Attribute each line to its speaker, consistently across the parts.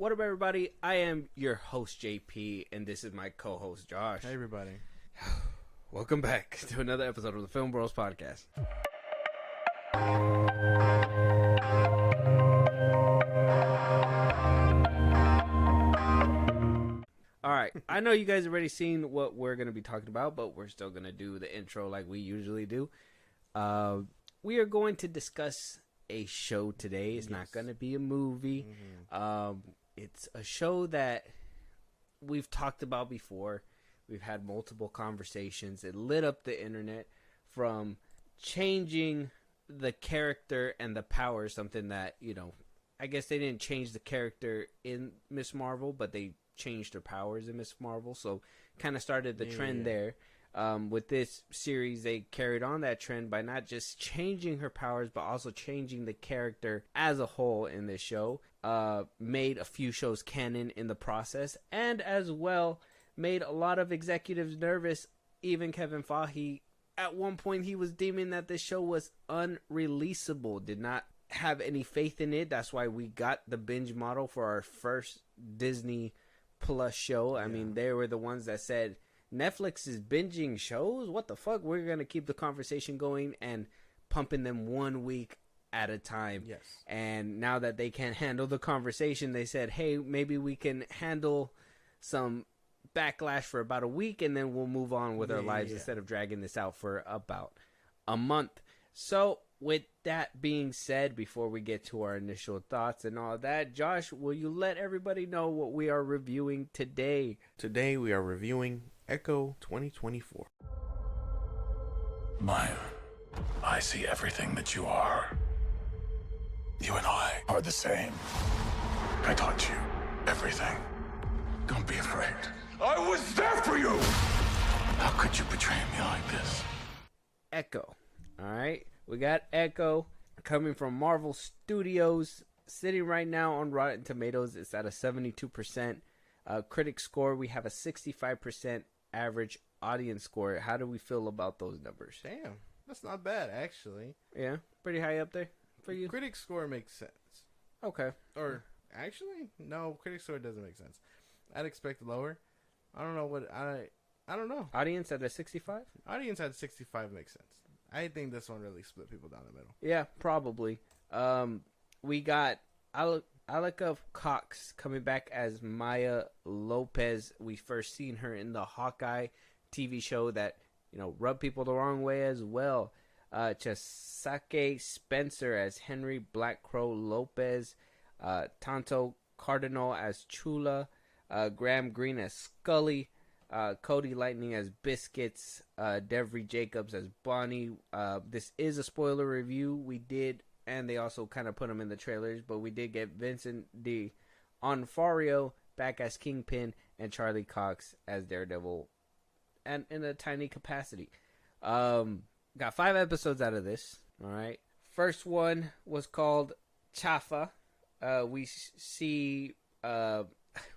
Speaker 1: What up, everybody? I am your host, JP, and this is my co-host, Josh.
Speaker 2: Hey, everybody.
Speaker 1: Welcome back to another episode of the FilmBros podcast. All right, I know you guys already seen what we're going to be talking about, but we're still going to do the intro like we usually do. We are going to discuss a show today. It's not going to be a movie. It's a show that we've talked about before. We've had multiple conversations. It lit up the internet from changing the character and the power, something that, you know, I guess they didn't change the character in Miss Marvel, but they changed her powers in Miss Marvel. So kind of started the trend there. With this series, they carried on that trend by not just changing her powers, but also changing the character as a whole in this show. Made a few shows canon in the process, and as well made a lot of executives nervous. Even Kevin Feige, at one point, he was deeming that this show was unreleasable, did not have any faith in it. That's why we got the binge model for our first Disney Plus show. I mean, they were the ones that said, Netflix is binging shows? What the fuck? We're going to keep the conversation going and pumping them 1 week at a time.
Speaker 2: Yes.
Speaker 1: And now that they can't handle the conversation, they said, hey, maybe we can handle some backlash for about a week and then we'll move on with our lives instead of dragging this out for about a month. So with that being said, before we get to our initial thoughts and all that, Josh, will you let everybody know what we are reviewing today?
Speaker 2: Today we are reviewing Echo 2024.
Speaker 3: Maya, I see everything that you are. You and I are the same. I taught you everything. Don't be afraid. I was there for you! How could you betray me like this?
Speaker 1: Echo. Alright, we got Echo coming from Marvel Studios, sitting right now on Rotten Tomatoes. It's at a 72%. Critic score, we have a 65% average audience score. How do we feel about those numbers?
Speaker 2: Damn, that's not bad, actually.
Speaker 1: Yeah, pretty high up there for you?
Speaker 2: Critic score makes sense.
Speaker 1: Okay.
Speaker 2: Or, actually, no, critic score doesn't make sense. I'd expect lower. I don't know what, I don't know.
Speaker 1: Audience at a 65?
Speaker 2: Audience at 65 makes sense. I think this one really split people down the middle.
Speaker 1: Yeah, probably. We got Alika Cox coming back as Maya Lopez. We first seen her in the Hawkeye TV show that, you know, rubbed people the wrong way as well. Chisake Spencer as Henry Black Crow Lopez. Tonto Cardinal as Chula. Graham Greene as Scully. Cody Lightning as Biscuits. Devry Jacobs as Bonnie. This is a spoiler review. We did, and they also kind of put them in the trailers, but we did get Vincent D'Onofrio back as Kingpin and Charlie Cox as Daredevil, and in a tiny capacity. Got 5 episodes out of this. All right. First one was called Chafa. We see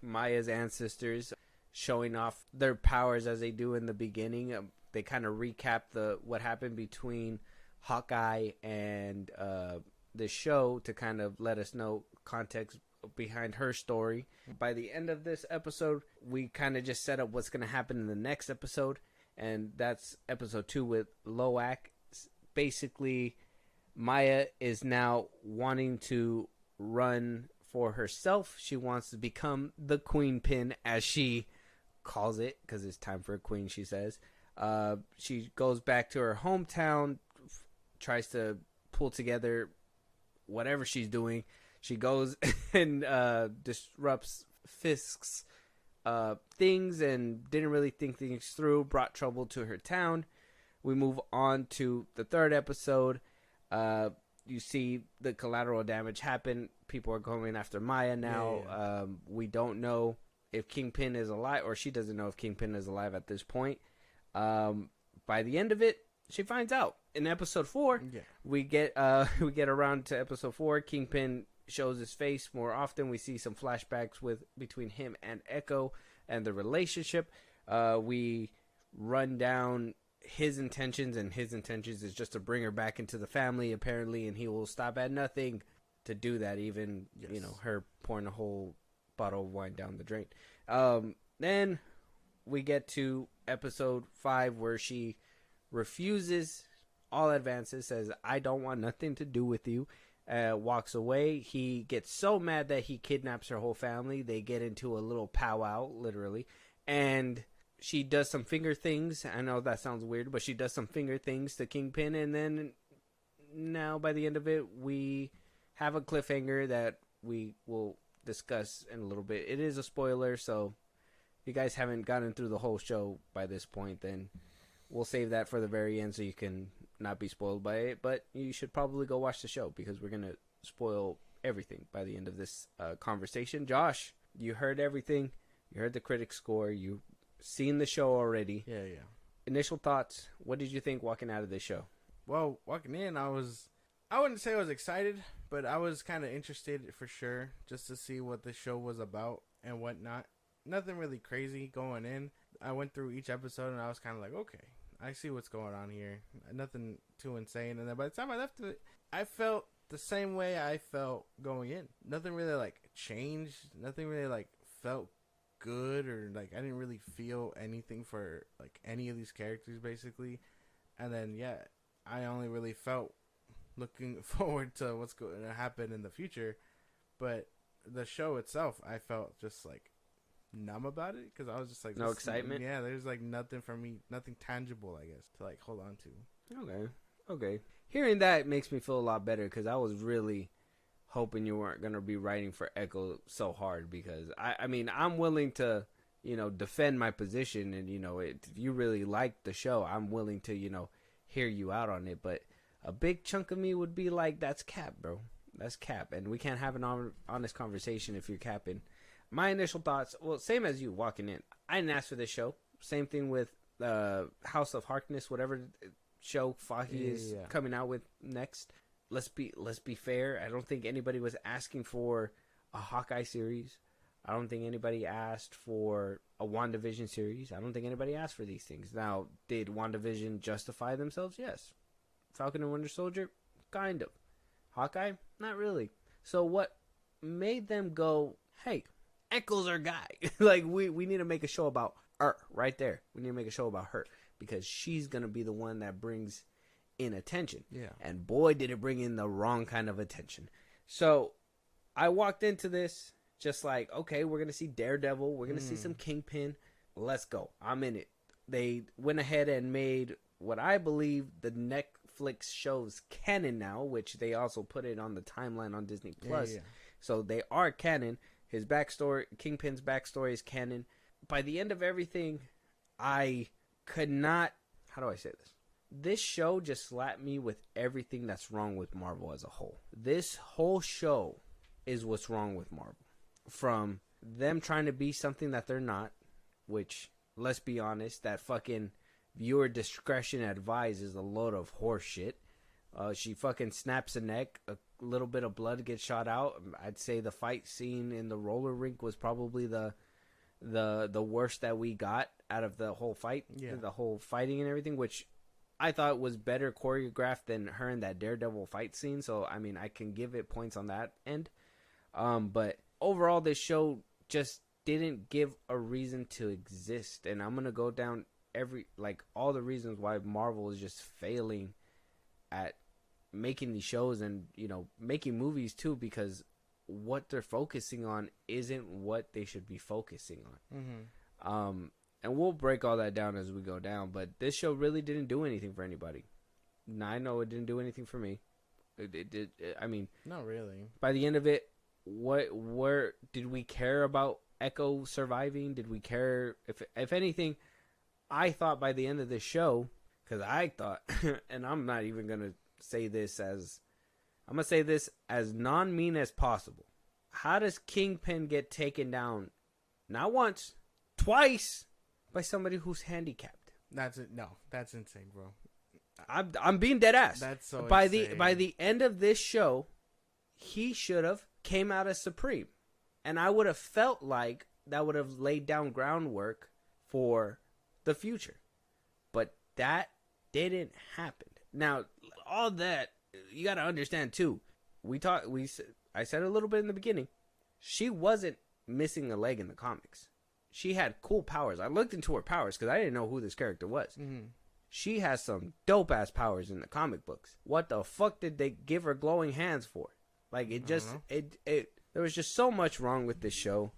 Speaker 1: Maya's ancestors showing off their powers as they do in the beginning. They kind of recap what happened between Hawkeye and the show to kind of let us know context behind her story. By the end of this episode, we kind of just set up what's going to happen in the next episode, and that's episode 2 with Loak. Basically, Maya is now wanting to run for herself. She wants to become the Queen Pin, as she calls it, because it's time for a queen, she says. She goes back to her hometown, tries to pull together whatever she's doing. She goes and disrupts Fisk's things and didn't really think things through, brought trouble to her town. We move on to the 3rd episode. You see the collateral damage happen. People are going after Maya now. We don't know if Kingpin is alive, or she doesn't know if Kingpin is alive at this point. By the end of it, she finds out. In episode 4, we get around to episode 4. Kingpin shows his face more often. We see some flashbacks between him and Echo and the relationship. We run down his intentions, and his intentions is just to bring her back into the family, apparently, and he will stop at nothing to do that. Even, you know, her pouring a whole bottle of wine down the drain. Then we get to episode 5 where she refuses all advances, says, I don't want nothing to do with you, walks away. He gets so mad that he kidnaps her whole family. They get into a little powwow, literally, and she does some finger things. I know that sounds weird, but she does some finger things to Kingpin, and then now by the end of it, we have a cliffhanger that we will discuss in a little bit. It is a spoiler, so if you guys haven't gotten through the whole show by this point, then we'll save that for the very end so you can not be spoiled by it. But you should probably go watch the show because we're going to spoil everything by the end of this conversation. Josh, you heard everything. You heard the critic score. You've seen the show already.
Speaker 2: Yeah.
Speaker 1: Initial thoughts. What did you think walking out of this show?
Speaker 2: Well, walking in, I wouldn't say I was excited, but I was kind of interested for sure, just to see what the show was about and whatnot. Nothing really crazy going in. I went through each episode and I was kind of like, okay, I see what's going on here. Nothing too insane. And then by the time I left it, I felt the same way I felt going in. Nothing really like changed. Nothing really like felt good, or like I didn't really feel anything for like any of these characters basically. And then yeah, I only really felt looking forward to what's going to happen in the future. But the show itself, I felt just like numb about it because I was just like,
Speaker 1: no excitement.
Speaker 2: Yeah, there's like nothing for me, nothing tangible, I guess, to like hold on to.
Speaker 1: Okay. Hearing that makes me feel a lot better because I was really hoping you weren't going to be writing for Echo so hard, because I mean, I'm willing to, defend my position, and, if you really like the show, I'm willing to, hear you out on it. But a big chunk of me would be like, that's cap, bro. That's cap. And we can't have an honest conversation if you're capping. My initial thoughts, well, same as you walking in. I didn't ask for this show. Same thing with House of Harkness, whatever show Fahey is coming out with next. Let's be fair. I don't think anybody was asking for a Hawkeye series. I don't think anybody asked for a WandaVision series. I don't think anybody asked for these things. Now, did WandaVision justify themselves? Yes. Falcon and Winter Soldier? Kind of. Hawkeye? Not really. So what made them go, hey, Echo's our guy. Like, we need to make a show about her right there. We need to make a show about her because she's going to be the one that brings in attention.
Speaker 2: Yeah.
Speaker 1: And boy, did it bring in the wrong kind of attention. So I walked into this just like, okay, we're going to see Daredevil. We're going to see some Kingpin. Let's go. I'm in it. They went ahead and made what I believe the Netflix show's canon now, which they also put it on the timeline on Disney Plus. Yeah. So they are canon. His backstory, Kingpin's backstory is canon. By the end of everything, I could not... How do I say this? This show just slapped me with everything that's wrong with Marvel as a whole. This whole show is what's wrong with Marvel. From them trying to be something that they're not, which, let's be honest, that fucking viewer discretion advised is a load of horse shit. She fucking snaps a neck, a little bit of blood gets shot out. I'd say the fight scene in the roller rink was probably the worst that we got out of the whole fight, the whole fighting and everything, which I thought was better choreographed than her in that Daredevil fight scene. So, I mean, I can give it points on that end. But overall, this show just didn't give a reason to exist. And I'm going to go down all the reasons why Marvel is just failing at making these shows and, making movies too, because what they're focusing on isn't what they should be focusing on. Mm-hmm. And we'll break all that down as we go down, but this show really didn't do anything for anybody. Now, I know it didn't do anything for me. It did. I mean,
Speaker 2: not really.
Speaker 1: By the end of it, where did we care about Echo surviving? Did we care? If anything, I thought by the end of this show, because I thought, and I'm not even gonna say this as, I'm gonna say this as non-mean as possible. How does Kingpin get taken down? Not once, twice, by somebody who's handicapped?
Speaker 2: That's it. No, that's insane, bro.
Speaker 1: I'm being dead ass.
Speaker 2: That's so
Speaker 1: by
Speaker 2: insane.
Speaker 1: By the end of this show, he should have came out as Supreme, and I would have felt like that would have laid down groundwork for the future. But that didn't happen. Now, all that you got to understand too. I said a little bit in the beginning. She wasn't missing a leg in the comics. She had cool powers. I looked into her powers because I didn't know who this character was.
Speaker 2: Mm-hmm.
Speaker 1: She has some dope ass powers in the comic books. What the fuck did they give her glowing hands for? Like it just there was just so much wrong with this show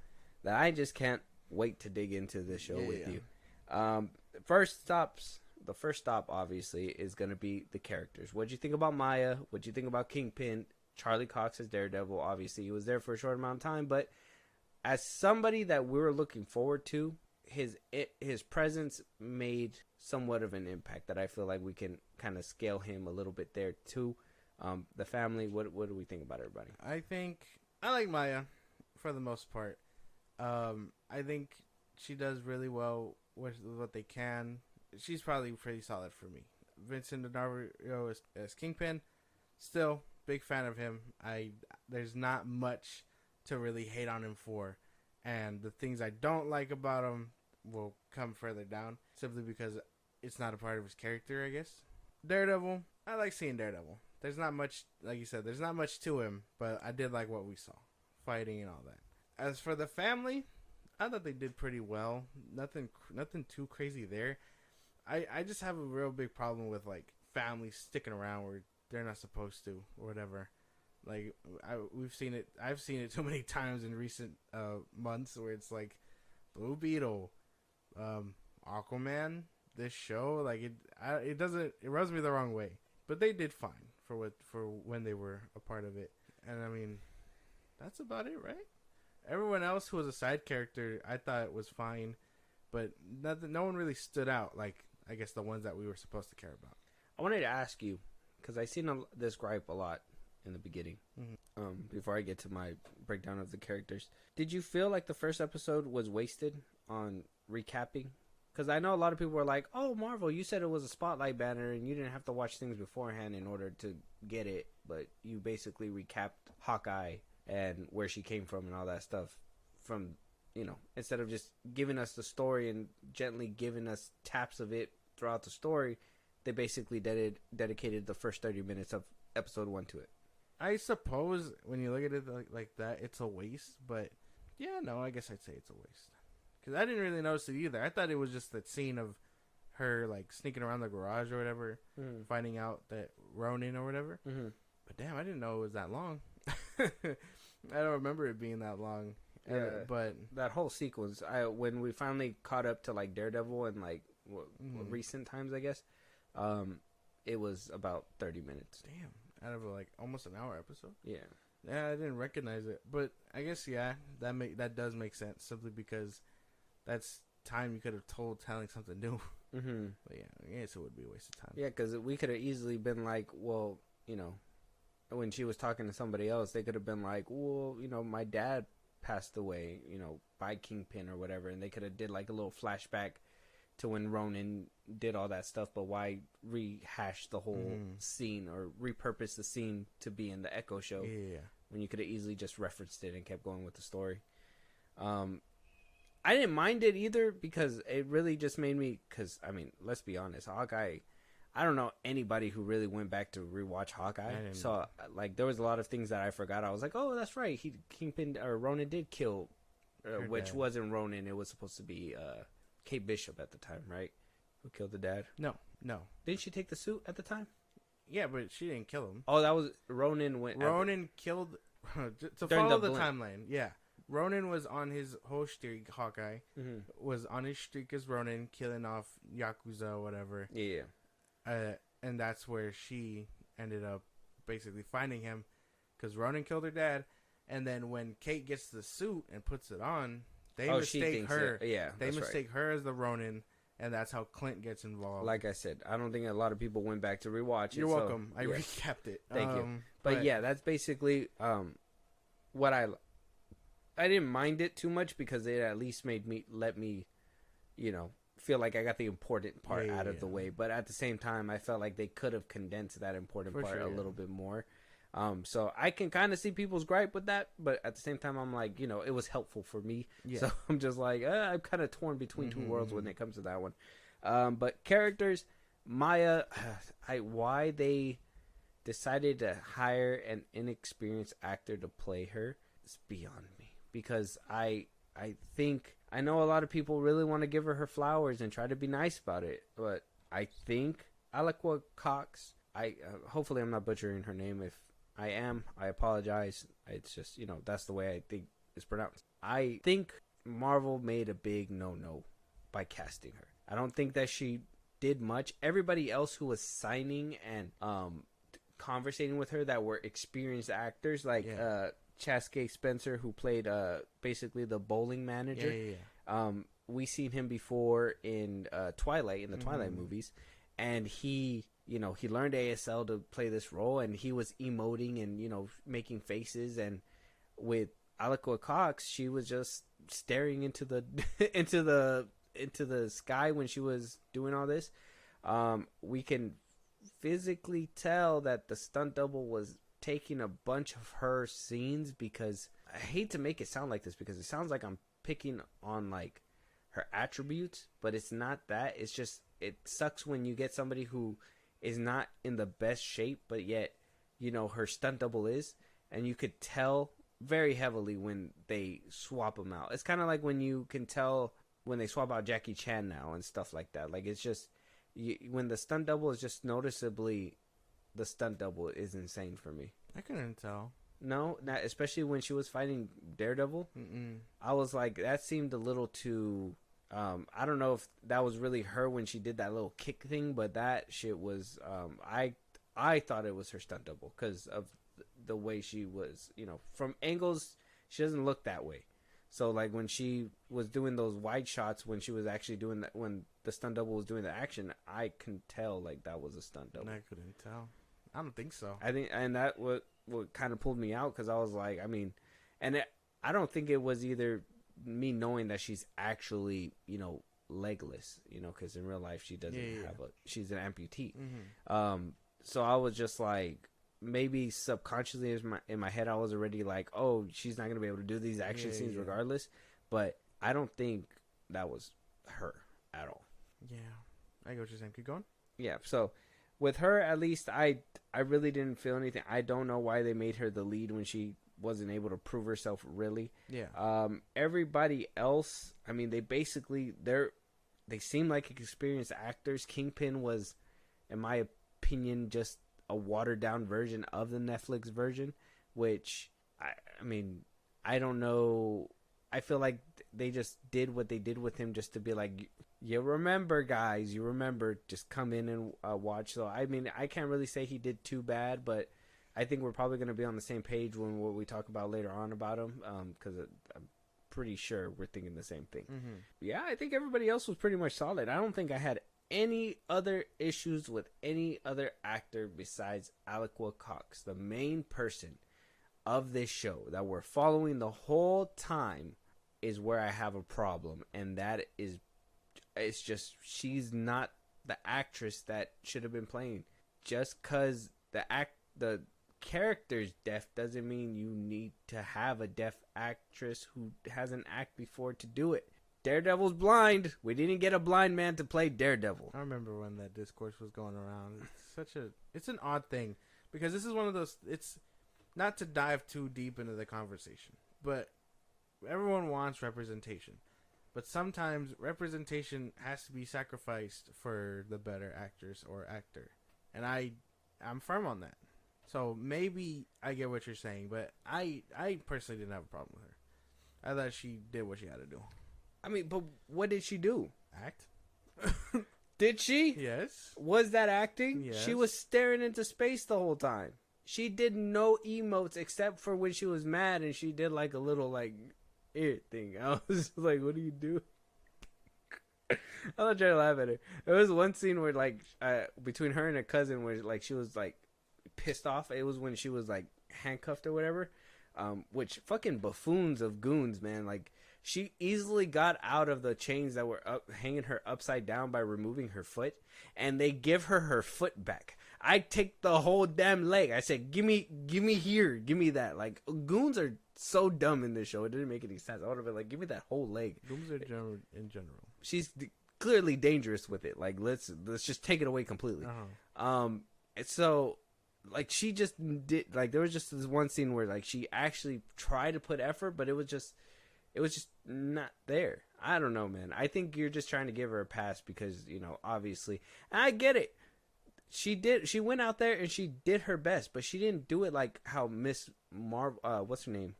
Speaker 1: that I just can't wait to dig into this show with you. The first stop obviously is gonna be the characters. What'd you think about Maya? What'd you think about Kingpin? Charlie Cox as Daredevil. Obviously, he was there for a short amount of time, but as somebody that we were looking forward to, his presence made somewhat of an impact that I feel like we can kind of scale him a little bit there too. The family, what do we think about everybody?
Speaker 2: I think I like Maya for the most part. I think she does really well with what they can. She's probably pretty solid for me. Vincent D'Onofrio as Kingpin, still big fan of him. There's not much to really hate on him for, and the things I don't like about him will come further down simply because it's not a part of his character, I guess. Daredevil, I like seeing Daredevil. There's not much, like you said, there's not much to him, but I did like what we saw, fighting and all that. As for the family, I thought they did pretty well. Nothing too crazy there. I just have a real big problem with like families sticking around where they're not supposed to or whatever. Like I've seen it too many times in recent months where it's like Blue Beetle, Aquaman, this show, like it rubs me the wrong way. But they did fine for when they were a part of it. And I mean, that's about it, right? Everyone else who was a side character, I thought was fine, but no one really stood out like I guess the ones that we were supposed to care about.
Speaker 1: I wanted to ask you, because I seen this gripe a lot in the beginning, before I get to my breakdown of the characters. Did you feel like the first episode was wasted on recapping? Because I know a lot of people were like, oh, Marvel, you said it was a spotlight banner and you didn't have to watch things beforehand in order to get it, but you basically recapped Hawkeye and where she came from and all that stuff from, instead of just giving us the story and gently giving us taps of it throughout the story, they basically dedicated the first 30 minutes of episode 1 to it.
Speaker 2: I suppose when you look at it like that, it's a waste, but yeah, no, I guess I'd say it's a waste. Because I didn't really notice it either. I thought it was just that scene of her like sneaking around the garage or whatever, finding out that Ronin or whatever. Mm-hmm. But damn, I didn't know it was that long. I don't remember it being that long.
Speaker 1: Yeah,
Speaker 2: but
Speaker 1: that whole sequence, when we finally caught up to like Daredevil and like recent times, I guess, it was about 30 minutes.
Speaker 2: Damn, out of like almost an hour episode.
Speaker 1: Yeah,
Speaker 2: I didn't recognize it, but I guess that does make sense simply because that's time you could have telling something new. Mm-hmm. But yeah, I guess it would be a waste of time.
Speaker 1: Yeah, because we could have easily been like, well, when she was talking to somebody else, they could have been like, well, my dad passed away, by Kingpin or whatever, and they could have did like a little flashback to when Ronin did all that stuff, but why rehash the whole scene or repurpose the scene to be in the Echo show when you could have easily just referenced it and kept going with the story. I didn't mind it either because it really just made me, because I mean, let's be honest, Hawkeye, I don't know anybody who really went back to rewatch Hawkeye. So like there was a lot of things that I forgot. I was like, oh, that's right, Kingpin or Ronin did kill, which wasn't Ronin. It was supposed to be Kate Bishop at the time, right? Who killed the dad?
Speaker 2: No.
Speaker 1: Didn't she take the suit at the time?
Speaker 2: Yeah, but she didn't kill him.
Speaker 1: Oh, that was Ronin
Speaker 2: killed to follow the timeline. Yeah, Ronin was on his whole streak. Hawkeye was on his streak as Ronin, killing off Yakuza or whatever.
Speaker 1: Yeah.
Speaker 2: And that's where she ended up basically finding him because Ronin killed her dad. And then when Kate gets the suit and puts it on, they mistake her. They mistake her as the Ronin, and that's how Clint gets involved.
Speaker 1: Like I said, I don't think a lot of people went back to rewatch it.
Speaker 2: You're welcome. I recapped it.
Speaker 1: Thank you. But yeah, that's basically what I didn't mind it too much because it at least let me, feel like I got the important part out of the way. But at the same time, I felt like they could have condensed that important part a little bit more. So I can kind of see people's gripe with that, but at the same time, I'm like, it was helpful for me. Yeah. So I'm just like, I'm kind of torn between two worlds when it comes to that one. But characters, Maya, why they decided to hire an inexperienced actor to play her is beyond me. because I think I know a lot of people really want to give her flowers and try to be nice about it, but I think Aliqua Cox. Hopefully I'm not butchering her name. If I am, I apologize. It's just, that's the way I think it's pronounced. I think Marvel made a big no-no by casting her. I don't think that she did much. Everybody else who was signing and conversating with her that were experienced actors, like Chaske Spencer, who played basically the bowling manager. We seen him before in Twilight, in the Twilight movies, and he learned ASL to play this role, and he was emoting and making faces. And with Aliqua Cox, she was just staring into the into the sky when she was doing all this. We can physically tell that the stunt double was taking a bunch of her scenes, because I hate to make it sound like this because it sounds like I'm picking on like her attributes, but it's not that. It's just, it sucks when you get somebody who is not in the best shape, but yet her stunt double is, and you could tell very heavily when they swap them out. It's kind of like when you can tell when they swap out Jackie Chan now and stuff like that. Like, it's just when the stunt double is just noticeably the stunt double is insane for me.
Speaker 2: I couldn't tell.
Speaker 1: No, not especially when she was fighting Daredevil. I was like, that seemed a little too. I don't know if that was really her when she did that little kick thing, but that shit was. I thought it was her stunt double because of the way she was. From angles, she doesn't look that way. So like when she was doing those wide shots, when she was actually doing that, when the stunt double was doing the action, I can tell like that was a stunt double.
Speaker 2: I couldn't tell. I don't think so.
Speaker 1: I think, and that what kind of pulled me out, because I was like, I don't think it was either me knowing that she's actually legless, because in real life she doesn't have she's an amputee. So I was just like, maybe subconsciously in my head I was already like, oh, she's not gonna be able to do these action scenes regardless. But I don't think that was her at all.
Speaker 2: Yeah, I get what you're saying. Keep going. Yeah.
Speaker 1: So with her, at least I really didn't feel anything. I don't know why they made her the lead when she wasn't able to prove herself really.
Speaker 2: Yeah.
Speaker 1: Everybody else, they seem like experienced actors. Kingpin was, in my opinion, just a watered down version of the Netflix version, which I don't know. I feel like they just did what they did with him just to be like, you remember, guys, just come in and watch. So I can't really say he did too bad, but I think we're probably going to be on the same page when what we talk about later on about him, because I'm pretty sure we're thinking the same thing. Yeah, I think everybody else was pretty much solid. I don't think I had any other issues with any other actor besides Aliqua Cox, the main person of this show that we're following the whole time, is where I have a problem, and that is, it's just, she's not the actress that should have been playing. Just because the character's deaf doesn't mean you need to have a deaf actress who hasn't acted before to do it. Daredevil's blind. We didn't get a blind man to play Daredevil.
Speaker 2: I remember when that discourse was going around. It's an odd thing, because this is one of those, it's not to dive too deep into the conversation, but everyone wants representation. But sometimes representation has to be sacrificed for the better actress or actor. And I'm firm on that. So maybe I get what you're saying, but I personally didn't have a problem with her. I thought she did what she had to do.
Speaker 1: But what did she do?
Speaker 2: Act?
Speaker 1: Did she?
Speaker 2: Yes.
Speaker 1: Was that acting?
Speaker 2: Yes.
Speaker 1: She was staring into space the whole time. She did no emotes except for when she was mad and she did like a little like ear thing. I was like, what do you do? I'm not trying to laugh at her. There was one scene where like between her and her cousin where like she was like pissed off. It was when she was like handcuffed or whatever. Which fucking buffoons of goons, man. Like, she easily got out of the chains that were hanging her upside down by removing her foot, and they give her foot back. I take the whole damn leg. I said, give me here, give me that. Like, goons are so dumb in this show. It didn't make any sense. I would have been like, give me that whole leg.
Speaker 2: Goons are in general.
Speaker 1: She's clearly dangerous with it. Like, let's just take it away completely. So, like, she just did, like, there was just this one scene where, like, she actually tried to put effort, but it was just, It was just not there. I don't know, man. I think you're just trying to give her a pass because, you know, obviously. And I get it. She went out there and she did her best, but she didn't do it like how Miss what's her name?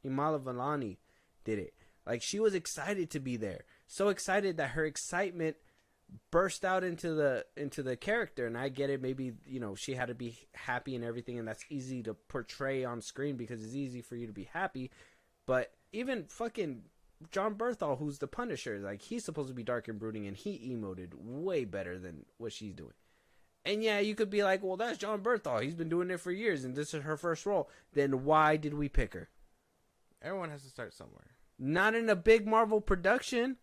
Speaker 1: Imala Valani did it. Like, she was excited to be there. So excited that her excitement burst out into the character. And I get it. Maybe, you know, she had to be happy and everything, and that's easy to portray on screen because it's easy for you to be happy. But even fucking John Berthal, who's the Punisher, like, he's supposed to be dark and brooding, and he emoted way better than what she's doing. And yeah, you could be like, well, that's John Berthal. He's been doing it for years, and this is her first role. Then why did we pick her?
Speaker 2: Everyone has to start somewhere.
Speaker 1: Not in a big Marvel production.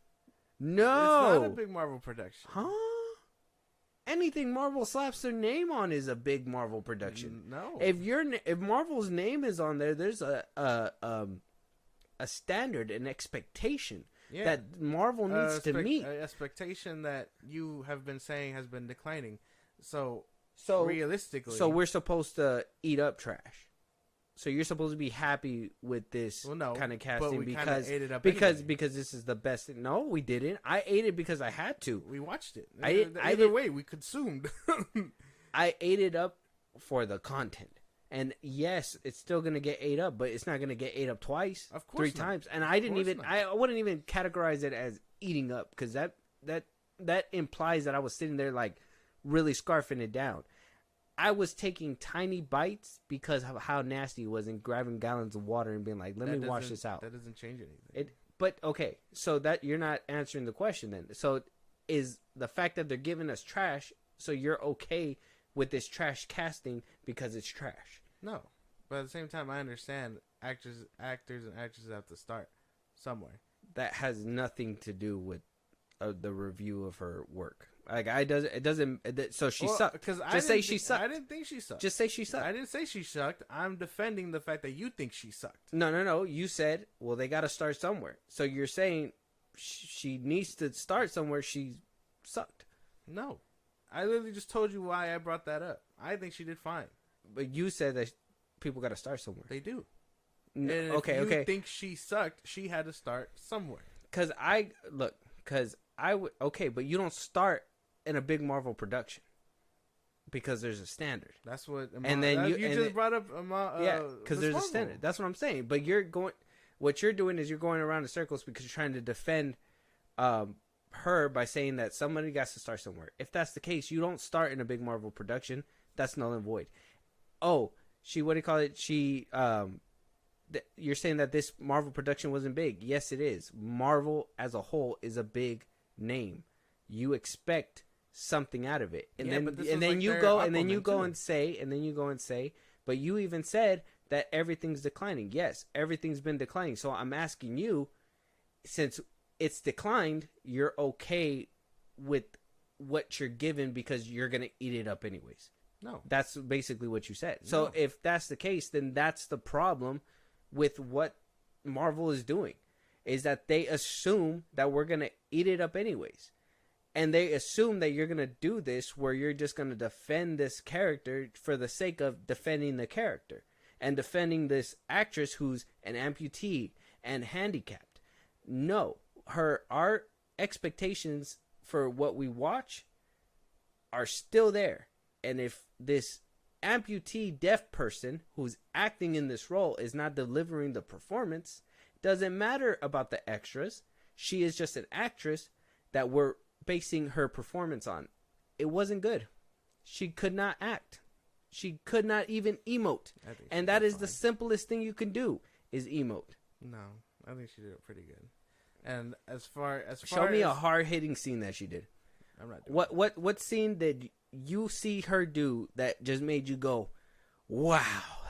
Speaker 1: No.
Speaker 2: It's not a big Marvel production.
Speaker 1: Huh? Anything Marvel slaps their name on is a big Marvel production.
Speaker 2: No.
Speaker 1: If Marvel's name is on there, there's a standard, an expectation that Marvel needs to meet.
Speaker 2: An expectation that you have been saying has been declining. So realistically,
Speaker 1: so we're supposed to eat up trash. So you're supposed to be happy with this kind of casting because
Speaker 2: ate it up
Speaker 1: because
Speaker 2: anyway.
Speaker 1: because this is the best. No, we didn't. I ate it because I had to.
Speaker 2: We watched it.
Speaker 1: Either
Speaker 2: way, we consumed.
Speaker 1: I ate it up for the content. And yes, it's still gonna get ate up, but it's not gonna get ate up twice,
Speaker 2: of course,
Speaker 1: 3 times. And I wouldn't even categorize it as eating up because that implies that I was sitting there like really scarfing it down. I was taking tiny bites because of how nasty it was, and grabbing gallons of water and being like, "Let me wash this out."
Speaker 2: That doesn't change anything.
Speaker 1: But okay, so that you're not answering the question then. So is the fact that they're giving us trash, so you're okay with this trash casting because it's trash?
Speaker 2: No, but at the same time, I understand actors and actresses have to start somewhere.
Speaker 1: That has nothing to do with the review of her work. Like, it doesn't. So she sucked.
Speaker 2: Because
Speaker 1: she sucked.
Speaker 2: I didn't think she sucked.
Speaker 1: Just say she sucked.
Speaker 2: I didn't say she sucked. I'm defending the fact that you think she sucked.
Speaker 1: No. You said, well, they got to start somewhere. So you're saying she needs to start somewhere. She sucked.
Speaker 2: No, I literally just told you why I brought that up. I think she did fine.
Speaker 1: But you said that people got to start somewhere.
Speaker 2: They do.
Speaker 1: Okay.
Speaker 2: If you think she sucked, she had to start somewhere.
Speaker 1: Because I would. Okay, but you don't start in a big Marvel production because there's a standard.
Speaker 2: That's what.
Speaker 1: And then you
Speaker 2: just brought up.
Speaker 1: Because there's a standard. That's what I'm saying. But what you're doing is you're going around in circles because you're trying to defend her by saying that somebody got to start somewhere. If that's the case, you don't start in a big Marvel production. That's null and void. Oh, what do you call it? You're saying that this Marvel production wasn't big. Yes, it is. Marvel as a whole is a big name. You expect something out of it, and then you go and say, but you even said that everything's declining. Yes, everything's been declining. So I'm asking you, since it's declined, you're okay with what you're given because you're gonna eat it up anyways.
Speaker 2: No,
Speaker 1: that's basically what you said. So if that's the case, then that's the problem with what Marvel is doing, is that they assume that we're going to eat it up anyways. And they assume that you're going to do this where you're just going to defend this character for the sake of defending the character and defending this actress who's an amputee and handicapped. No, our expectations for what we watch are still there. And if this amputee deaf person who's acting in this role is not delivering the performance, doesn't matter about the extras. She is just an actress that we're basing her performance on. It wasn't good. She could not act. She could not even emote. And that is the simplest thing you can do, is emote.
Speaker 2: No, I think she did it pretty good. And as far
Speaker 1: show me a hard-hitting scene that she did.
Speaker 2: I'm not doing
Speaker 1: what scene did you see her do that just made you go, wow,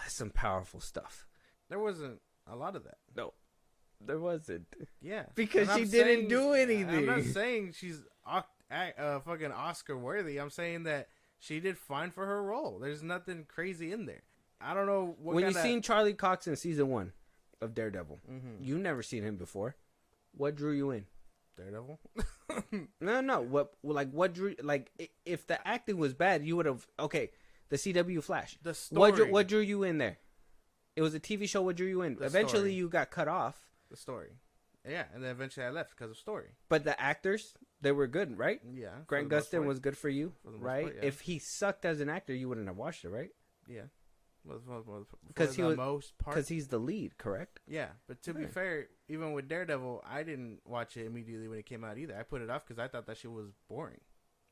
Speaker 1: that's some powerful stuff?
Speaker 2: There wasn't a lot of that.
Speaker 1: No, there wasn't.
Speaker 2: Yeah,
Speaker 1: because she didn't do anything.
Speaker 2: I'm not saying she's fucking Oscar worthy. I'm saying that she did fine for her role. There's nothing crazy in there. I don't know what.
Speaker 1: When you seen Charlie Cox in season 1 of Daredevil, you've never seen him before. What drew you in?
Speaker 2: Daredevil?
Speaker 1: No. What drew? Like, if the acting was bad, you would have. Okay, the CW Flash.
Speaker 2: The story.
Speaker 1: What drew you in there? It was a TV show. What drew you in? Eventually, you got cut off.
Speaker 2: the story. Yeah, and then eventually I left because of story.
Speaker 1: But the actors, they were good, right?
Speaker 2: Yeah.
Speaker 1: Grant Gustin was good for you,
Speaker 2: For the most
Speaker 1: right?
Speaker 2: part, yeah.
Speaker 1: If he sucked as an actor, you wouldn't have watched it, right?
Speaker 2: Yeah.
Speaker 1: Because
Speaker 2: most part.
Speaker 1: Because he's the lead, correct?
Speaker 2: Yeah, but to be
Speaker 1: Right.
Speaker 2: fair, even with Daredevil, I didn't watch it immediately when it came out either. I put it off because I thought that shit was boring,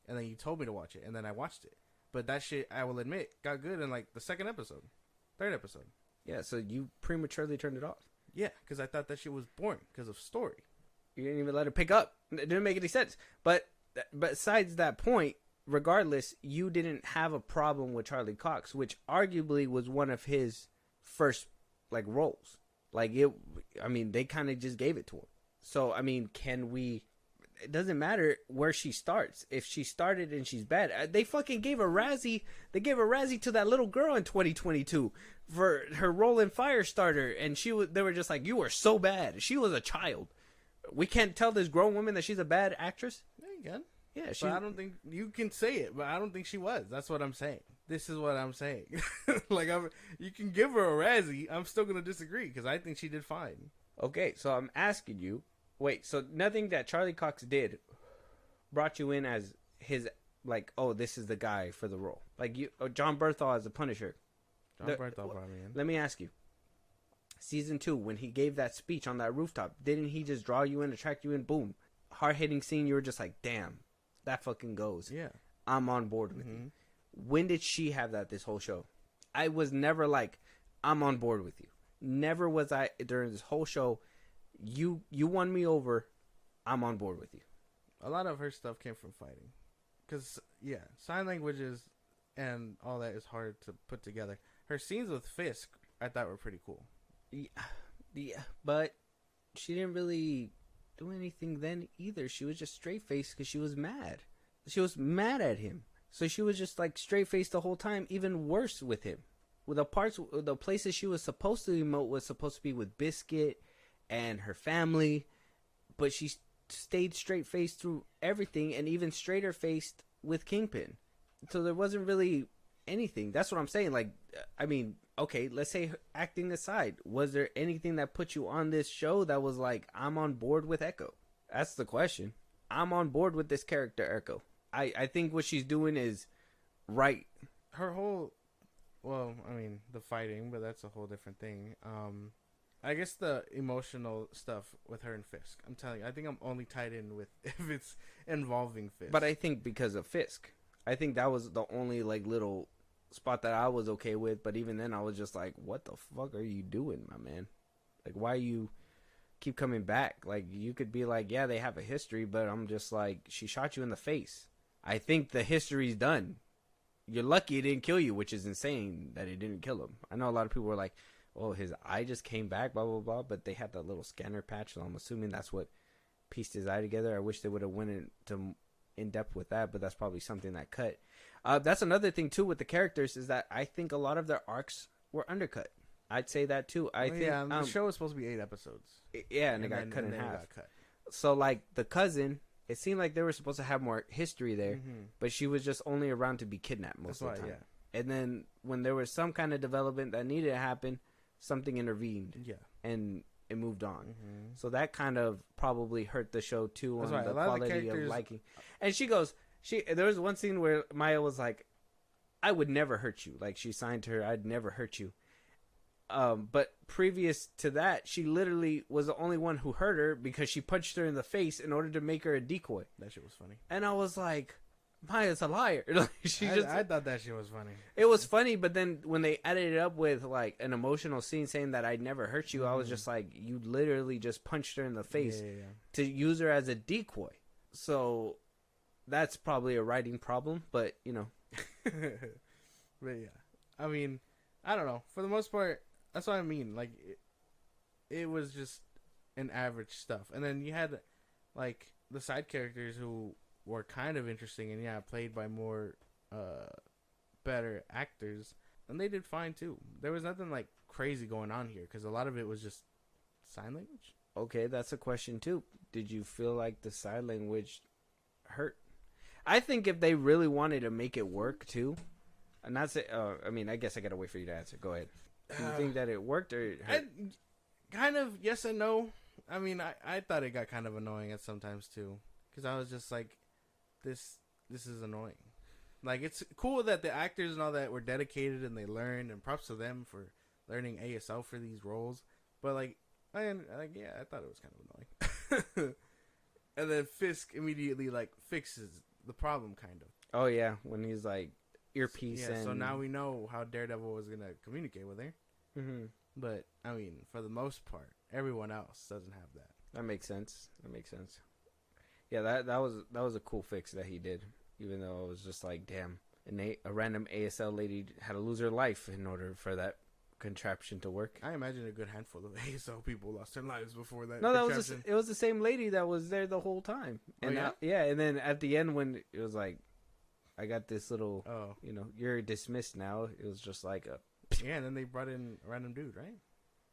Speaker 2: and then you told me to watch it, and then I watched it. But that shit, I will admit, got good in like the second episode, third episode.
Speaker 1: Yeah, so you prematurely turned it off.
Speaker 2: Yeah, because I thought that shit was boring because of story.
Speaker 1: You didn't even let it pick up. It didn't make any sense. But besides that point, regardless, you didn't have a problem with Charlie Cox, which arguably was one of his first like roles. Like it, I mean, they kind of just gave it to him. So I mean, can we? It doesn't matter where she starts. If she started and she's bad, they fucking gave a Razzie. They gave a Razzie to that little girl in 2022 for her role in Firestarter, and she was. They were just like, "You were so bad." She was a child. We can't tell this grown woman that she's a bad actress.
Speaker 2: There you go.
Speaker 1: Yeah, she.
Speaker 2: But I don't think you can say it, but I don't think she was. That's what I'm saying. This is what I'm saying. You can give her a Razzie. I'm still gonna disagree because I think she did fine.
Speaker 1: Okay, so I'm asking you. Wait, so nothing that Charlie Cox did brought you in as his like, oh, this is the guy for the role. Like you, John Berthal as the Punisher.
Speaker 2: Berthal brought me in.
Speaker 1: Let me ask you. Season 2, when he gave that speech on that rooftop, didn't he just draw you in, attract you in, boom, hard hitting scene? You were just like, damn, that fucking goes.
Speaker 2: Yeah,
Speaker 1: I'm on board with you. When did she have that this whole show? I was never like, I'm on board with you. Never was I during this whole show. You won me over. I'm on board with you.
Speaker 2: A lot of her stuff came from fighting, because sign languages and all that is hard to put together. Her scenes with Fisk, I thought were pretty cool.
Speaker 1: Yeah, but she didn't really do anything then either. She was just straight faced because she was mad. She was mad at him, so she was just like straight faced the whole time. Even worse with him. With the places she was supposed to emote was supposed to be with Biscuit and her family, but she stayed straight faced through everything, and even straighter faced with Kingpin. So there wasn't really anything. That's what I'm saying. Like, I mean, okay, let's say acting aside, was there anything that put you on this show that was like, I'm on board with Echo? That's the question. I'm on board with this character, Echo. I think what she's doing is right.
Speaker 2: Her whole, well, I mean, the fighting, but that's a whole different thing. I guess the emotional stuff with her and Fisk. I'm telling you, I think I'm only tied in with if it's involving Fisk.
Speaker 1: But I think because of Fisk. I think that was the only like little spot that I was okay with. But even then, I was just like, what the fuck are you doing, my man? Like, why you keep coming back? Like, you could be like, yeah, they have a history, but I'm just like, she shot you in the face. I think the history's done. You're lucky it didn't kill you, which is insane that it didn't kill him. I know a lot of people were like, oh, his eye just came back, blah, blah, blah. But they had that little scanner patch, so I'm assuming that's what pieced his eye together. I wish they would have went into in depth with that, but that's probably something that cut. That's another thing, too, with the characters, is that I think a lot of their arcs were undercut. I'd say that, too. I think
Speaker 2: the show was supposed to be 8 episodes.
Speaker 1: Yeah, and it got cut in half.
Speaker 2: Got cut.
Speaker 1: So, like, the cousin, it seemed like they were supposed to have more history there, but she was just only around to be kidnapped most of the time. Yeah. And then when there was some kind of development that needed to happen, something intervened. Yeah. And it moved on. So that kind of probably hurt the show, too, on the quality of liking. And there was one scene where Maya was like, I would never hurt you. Like, she signed to her, I'd never hurt you. But previous to that, she literally was the only one who hurt her because she punched her in the face in order to make her a decoy.
Speaker 2: That shit was funny.
Speaker 1: And I was like, Maya's a liar.
Speaker 2: I thought that shit was funny.
Speaker 1: It was funny, but then when they added it up with like an emotional scene saying that I'd never hurt you, I was just like, you literally just punched her in the face to use her as a decoy. So that's probably a writing problem, but you know.
Speaker 2: But yeah, I mean, I don't know. For the most part, that's what I mean. Like, it was just an average stuff, and then you had like the side characters who were kind of interesting and played by more better actors, and they did fine too. There was nothing like crazy going on here because a lot of it was just sign language.
Speaker 1: Okay, that's a question too. Did you feel like the sign language hurt? I think if they really wanted to make it work too, and not say, I mean, I guess I gotta wait for you to answer. Go ahead. Do you think that it worked or it hurt?
Speaker 2: Kind of yes and no. I mean, I thought it got kind of annoying at sometimes too, because I was just like, this is annoying. Like, it's cool that the actors and all that were dedicated and they learned, and props to them for learning ASL for these roles. But I thought it was kind of annoying. And then Fisk immediately fixes the problem, kind of.
Speaker 1: Oh yeah, when he's like earpiece.
Speaker 2: Yeah,
Speaker 1: and...
Speaker 2: so now we know how Daredevil was gonna communicate with her.
Speaker 1: Mm-hmm.
Speaker 2: But I mean, for the most part, everyone else doesn't have that.
Speaker 1: That makes sense. Yeah, that was a cool fix that he did. Even though it was just like, damn, a random ASL lady had to lose her life in order for that contraption to work.
Speaker 2: I imagine a good handful of ASL people lost their lives before that.
Speaker 1: No, it was the same lady that was there the whole time. And and then at the end when it was like, I got this little, you're dismissed now. It was just like a.
Speaker 2: Yeah, and then they brought in a random dude, right?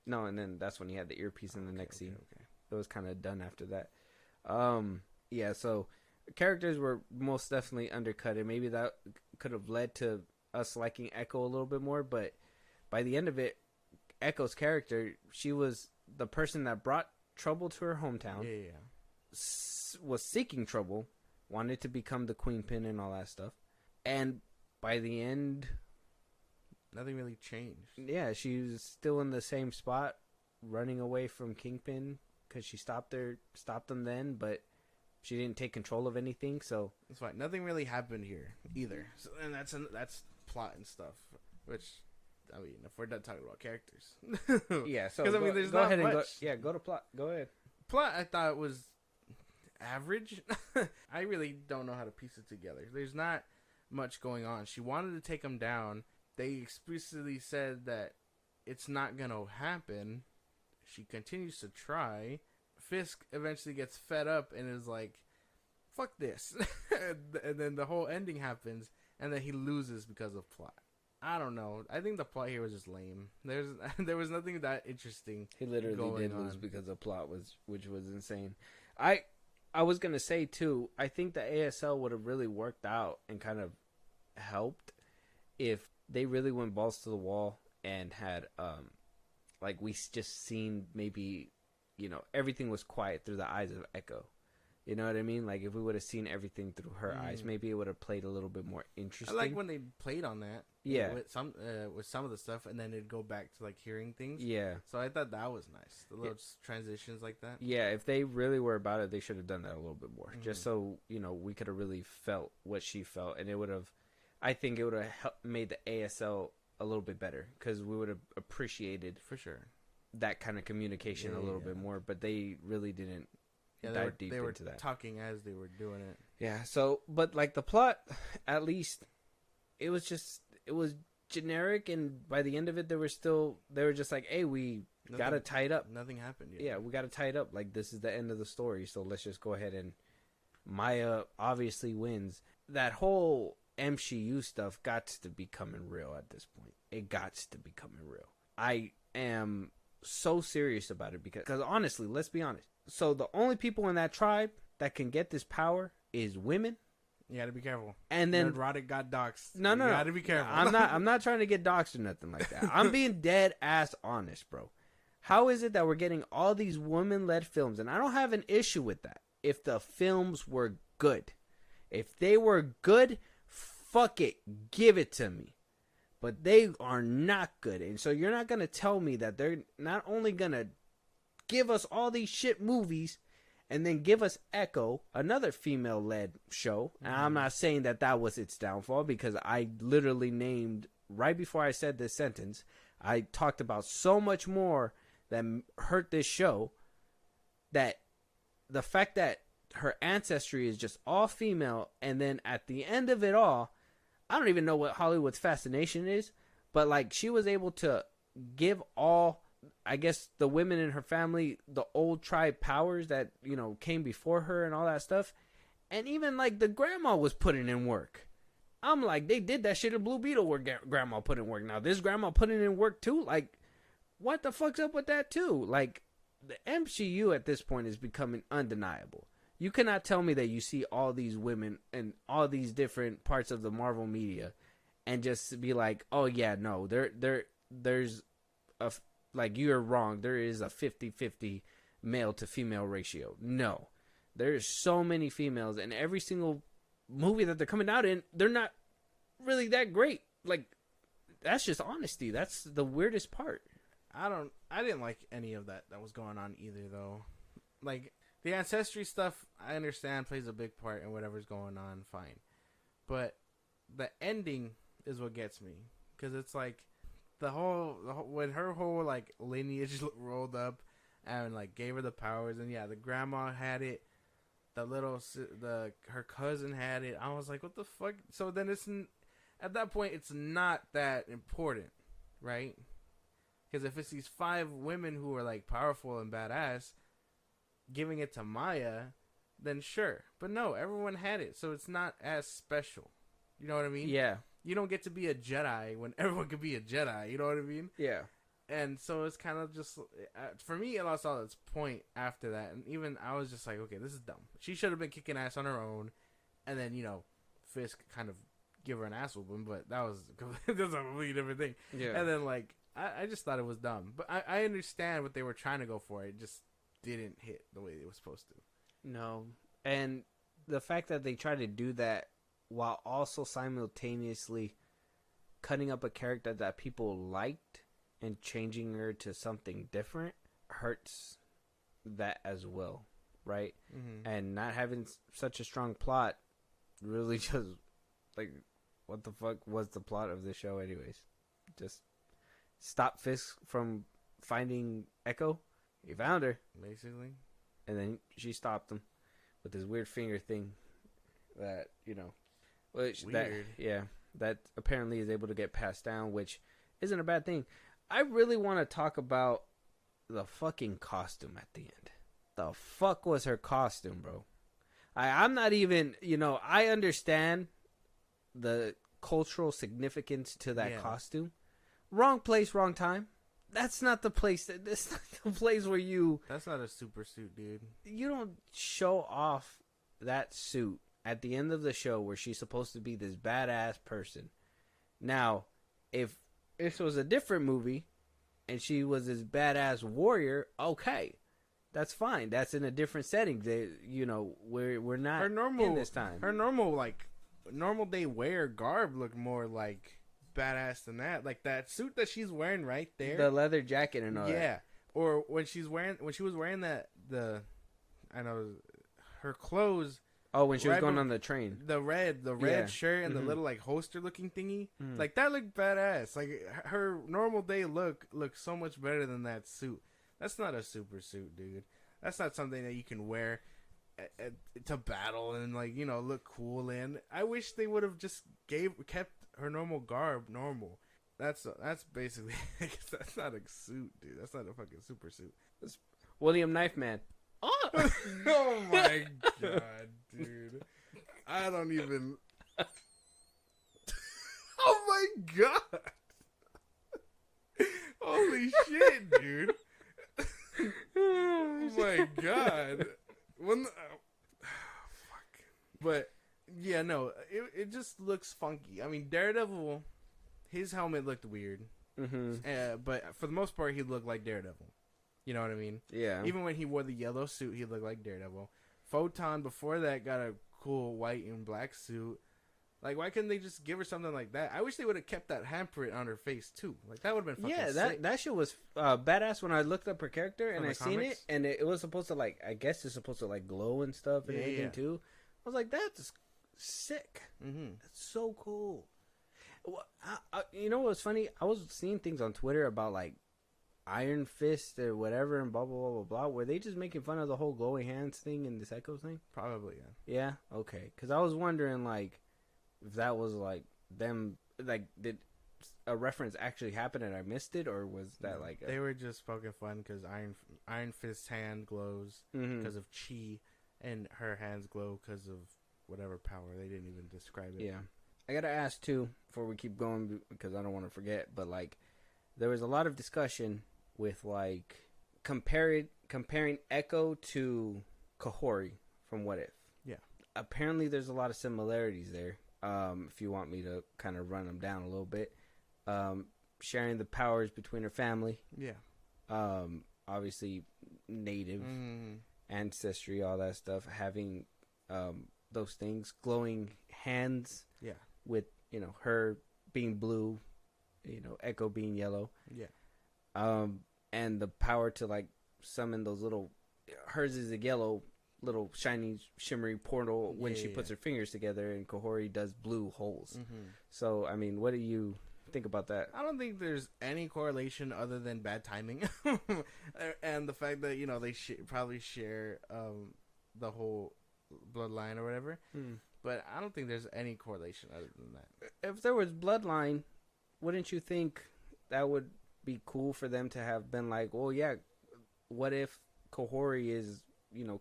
Speaker 1: No, and then that's when he had the earpiece in the next scene.
Speaker 2: Okay.
Speaker 1: It was kind of done after that. Yeah, so characters were most definitely undercut, and maybe that could have led to us liking Echo a little bit more, but by the end of it, Echo's character, she was the person that brought trouble to her hometown.
Speaker 2: Yeah.
Speaker 1: Was seeking trouble, wanted to become the Queenpin and all that stuff. And by the end,
Speaker 2: nothing really changed.
Speaker 1: Yeah, she was still in the same spot, running away from Kingpin because she stopped them then, but she didn't take control of anything. So
Speaker 2: that's fine. Nothing really happened here either. So, and that's plot and stuff. Which, I mean, if we're done talking about characters,
Speaker 1: yeah. So
Speaker 2: because I mean, there's not much.
Speaker 1: Go to plot. Go ahead.
Speaker 2: Plot, I thought was average. I really don't know how to piece it together. There's not much going on. She wanted to take him down. They explicitly said that it's not gonna happen. She continues to try. Fisk eventually gets fed up and is like, fuck this. And then the whole ending happens, and then he loses because of plot. I don't know. I think the plot here was just lame. There was nothing that interesting.
Speaker 1: He literally did lose because of plot, which was insane. I was gonna say too, I think the ASL would have really worked out and kind of helped if they really went balls to the wall and had we just seen maybe, everything was quiet through the eyes of Echo. You know what I mean? Like if we would have seen everything through her eyes, maybe it would have played a little bit more interesting.
Speaker 2: I like when they played on that.
Speaker 1: Yeah,
Speaker 2: with some of the stuff, and then it'd go back to hearing things.
Speaker 1: Yeah.
Speaker 2: So I thought that was nice. The little transitions like that.
Speaker 1: Yeah, if they really were about it, they should have done that a little bit more, just so we could have really felt what she felt, and it would have. I think it would have made the ASL a little bit better because we would have appreciated
Speaker 2: for sure
Speaker 1: that kind of communication a little bit more. But they really didn't dive deep into that.
Speaker 2: Talking as they were doing it.
Speaker 1: Yeah. So, but the plot, at least, it was generic, and by the end of it, they were just like, hey, we gotta tie it up.
Speaker 2: Nothing happened yet.
Speaker 1: Yeah, we gotta tie it up. Like this is the end of the story, so let's just go ahead and Maya obviously wins. That whole MCU stuff got to be coming real at this point. It got to be coming real. I am so serious about it because honestly, let's be honest. So the only people in that tribe that can get this power is women.
Speaker 2: You gotta be careful.
Speaker 1: And then
Speaker 2: Roddick got doxxed.
Speaker 1: No.
Speaker 2: You gotta be careful.
Speaker 1: I'm not trying to get doxxed or nothing like that. I'm being dead ass honest, bro. How is it that we're getting all these women-led films? And I don't have an issue with that if the films were good. If they were good, fuck it, give it to me. But they are not good. And so you're not going to tell me that they're not only going to give us all these shit movies and then give us Echo, another female-led show. And I'm not saying that was its downfall because I literally named, right before I said this sentence, I talked about so much more that hurt this show, that the fact that her ancestry is just all female, and then at the end of it all, I don't even know what Hollywood's fascination is, but she was able to give all, I guess, the women in her family the old tribe powers that, came before her and all that stuff. And even the grandma was putting in work. I'm like, they did that shit in Blue Beetle where grandma put in work. Now this grandma putting in work too? What the fuck's up with that too? The MCU at this point is becoming undeniable. You cannot tell me that you see all these women in all these different parts of the Marvel media and just be like, oh yeah, no, there's a, you're wrong. There is a 50-50 male to female ratio. No, there's so many females, and every single movie that they're coming out in, they're not really that great. Like, that's just honesty. That's the weirdest part.
Speaker 2: I didn't like any of that was going on either, though. Like, the ancestry stuff, I understand plays a big part in whatever's going on, fine. But the ending is what gets me, because it's like the whole when her whole like lineage rolled up and like gave her the powers, and yeah, the grandma had it, her cousin had it. I was like, what the fuck? So then at that point it's not that important, right? Because if it's these 5 women who are like powerful and badass giving it to Maya, then sure. But no, everyone had it, so it's not as special. You know what I mean?
Speaker 1: Yeah.
Speaker 2: You don't get to be a Jedi when everyone could be a Jedi. You know what I mean?
Speaker 1: Yeah.
Speaker 2: And so it's kind of just, for me, it lost all its point after that. And even I was just like, okay, this is dumb. She should have been kicking ass on her own. And then, Fisk kind of give her an ass whooping, but that was a completely different thing.
Speaker 1: Yeah.
Speaker 2: And then, like, I just thought it was dumb. But I understand what they were trying to go for. It just didn't hit the way it was supposed to.
Speaker 1: No. And the fact that they try to do that while also simultaneously cutting up a character that people liked and changing her to something different hurts that as well, right?
Speaker 2: Mm-hmm.
Speaker 1: And not having such a strong plot really just, like, what the fuck was the plot of the show anyways? Just stop Fisk from finding Echo. He found her.
Speaker 2: Basically.
Speaker 1: And then she stopped him with this weird finger thing that, which
Speaker 2: Weird.
Speaker 1: that apparently is able to get passed down, which isn't a bad thing. I really want to talk about the fucking costume at the end. The fuck was her costume, bro? I'm not even, I understand the cultural significance to that costume. Wrong place, wrong time. That's not the place. That's not the place where you.
Speaker 2: That's not a super suit, dude.
Speaker 1: You don't show off that suit at the end of the show where she's supposed to be this badass person. Now, if this was a different movie and she was this badass warrior, okay, that's fine. That's in a different setting. We're not in this time.
Speaker 2: Her normal day wear garb looked more like badass than that. Like that suit that she's wearing right there,
Speaker 1: the leather jacket and all that.
Speaker 2: Yeah. Or when she was wearing her clothes.
Speaker 1: Oh, when she was going on the train.
Speaker 2: The red shirt and the little like holster looking thingy. Like that looked badass. Like her normal day looked so much better than that suit. That's not a super suit, dude. That's not something that you can wear to battle and look cool in. I wish they would have just kept her normal garb normal. That's basically that's not a suit, dude. That's not a fucking super suit.
Speaker 1: That's William Knife Man.
Speaker 2: Oh, oh my god, dude. I don't even. Oh my god. Holy shit, dude. Oh my god. Fuck. But yeah, no, it just looks funky. I mean, Daredevil, his helmet looked weird.
Speaker 1: Mm-hmm.
Speaker 2: But for the most part, he looked like Daredevil. You know what I mean?
Speaker 1: Yeah.
Speaker 2: Even when he wore the yellow suit, he looked like Daredevil. Photon, before that, got a cool white and black suit. Like, why couldn't they just give her something like that? I wish they would have kept that handprint on her face, too. Like, that would have been fucking sick.
Speaker 1: That shit was badass when I looked up her character and I seen
Speaker 2: comics?
Speaker 1: it. And it was supposed to, like, I guess it's supposed to, like, glow and stuff and everything, too. I was like, that's sick.
Speaker 2: Mm-hmm.
Speaker 1: That's so cool. Well, you know what's funny? I was seeing things on Twitter about, like, Iron Fist or whatever and blah, blah, blah, blah, blah. Were they just making fun of the whole glowing hands thing and this Echo thing?
Speaker 2: Probably, yeah.
Speaker 1: Yeah? Okay. Because I was wondering, like, if that was, like, them, like, did a reference actually happen and I missed it, or was that, like...
Speaker 2: They were just poking fun because Iron Fist's hand glows because of chi, and her hands glow because of whatever power. They didn't even describe it.
Speaker 1: Yeah. I gotta ask, too, before we keep going, because I don't want to forget, but, like, there was a lot of discussion with, like, comparing Echo to Kahori from What If.
Speaker 2: Yeah.
Speaker 1: Apparently there's a lot of similarities there, if you want me to kind of run them down a little bit. Sharing the powers between her family.
Speaker 2: Yeah.
Speaker 1: obviously native
Speaker 2: Mm-hmm.
Speaker 1: ancestry, all that stuff, having those things, glowing hands
Speaker 2: Yeah.
Speaker 1: with, her being blue, Echo being yellow.
Speaker 2: Yeah.
Speaker 1: And the power to like summon those little, hers is a yellow little shiny shimmery portal when she puts her fingers together, and Kahori does blue holes.
Speaker 2: Mm-hmm.
Speaker 1: So I mean, what do you think about that?
Speaker 2: I don't think there's any correlation other than bad timing, and the fact that they probably share the whole bloodline or whatever. But I don't think there's any correlation other than that.
Speaker 1: If there was bloodline, wouldn't you think that would be cool for them to have been like, well, yeah, what if Kahori is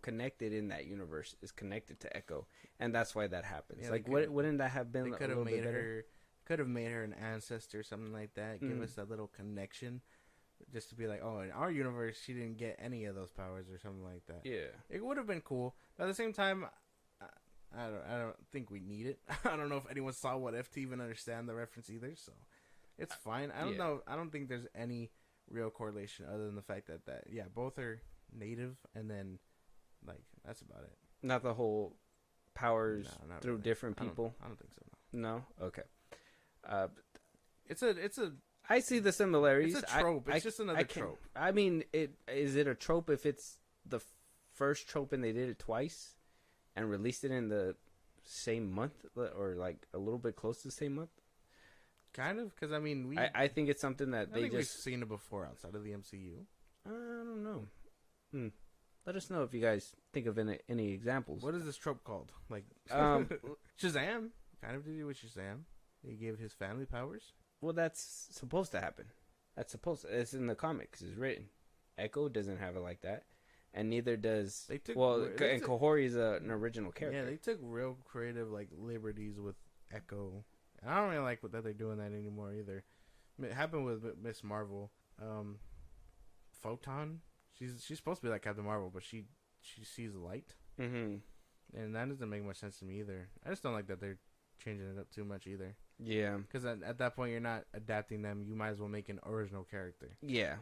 Speaker 1: connected in that universe, is connected to Echo, and that's why that happens.
Speaker 2: Yeah,
Speaker 1: like, wouldn't that have been?
Speaker 2: They
Speaker 1: a
Speaker 2: could have
Speaker 1: little bit
Speaker 2: made
Speaker 1: better?
Speaker 2: her. Could have made her an ancestor, something like that. Give us that little connection, just to be like, oh, in our universe, she didn't get any of those powers or something like that.
Speaker 1: Yeah,
Speaker 2: It would have been cool. But at the same time, I don't think we need it. I don't know if anyone saw What If to even understand the reference either. So it's fine. I don't know. I don't think there's any real correlation other than the fact that both are native, and then like that's about it.
Speaker 1: not the whole powers
Speaker 2: not
Speaker 1: through
Speaker 2: really.
Speaker 1: different people.
Speaker 2: I don't think so.
Speaker 1: No, okay.
Speaker 2: It's a
Speaker 1: I see the similarities.
Speaker 2: It's a trope. It's just another trope.
Speaker 1: I mean, is it a trope if it's the first trope and they did it twice and released it in the same month, or like a little bit close to the same month?
Speaker 2: kind of, because I mean
Speaker 1: I think it's something that
Speaker 2: I
Speaker 1: they
Speaker 2: think we've
Speaker 1: just.
Speaker 2: seen it before outside of the MCU.
Speaker 1: I don't know. Let us know if you guys think of any examples.
Speaker 2: What is this trope called? Like Shazam kind of did it with Shazam. He gave his family powers.
Speaker 1: Well, that's supposed to happen. It's in the comics. It's written. Echo doesn't have it like that, and neither does. And Kahori is an original character.
Speaker 2: Yeah, they took real creative like liberties with Echo. And I don't really like that they're doing that anymore either. It happened with Miss Marvel. Photon. She's supposed to be like Captain Marvel, but she sees light.
Speaker 1: Mm-hmm.
Speaker 2: And that doesn't make much sense to me either. I just don't like that they're changing it up too much either.
Speaker 1: Yeah.
Speaker 2: Because at that point, you're not adapting them. You might as well make an original character.
Speaker 1: Yeah.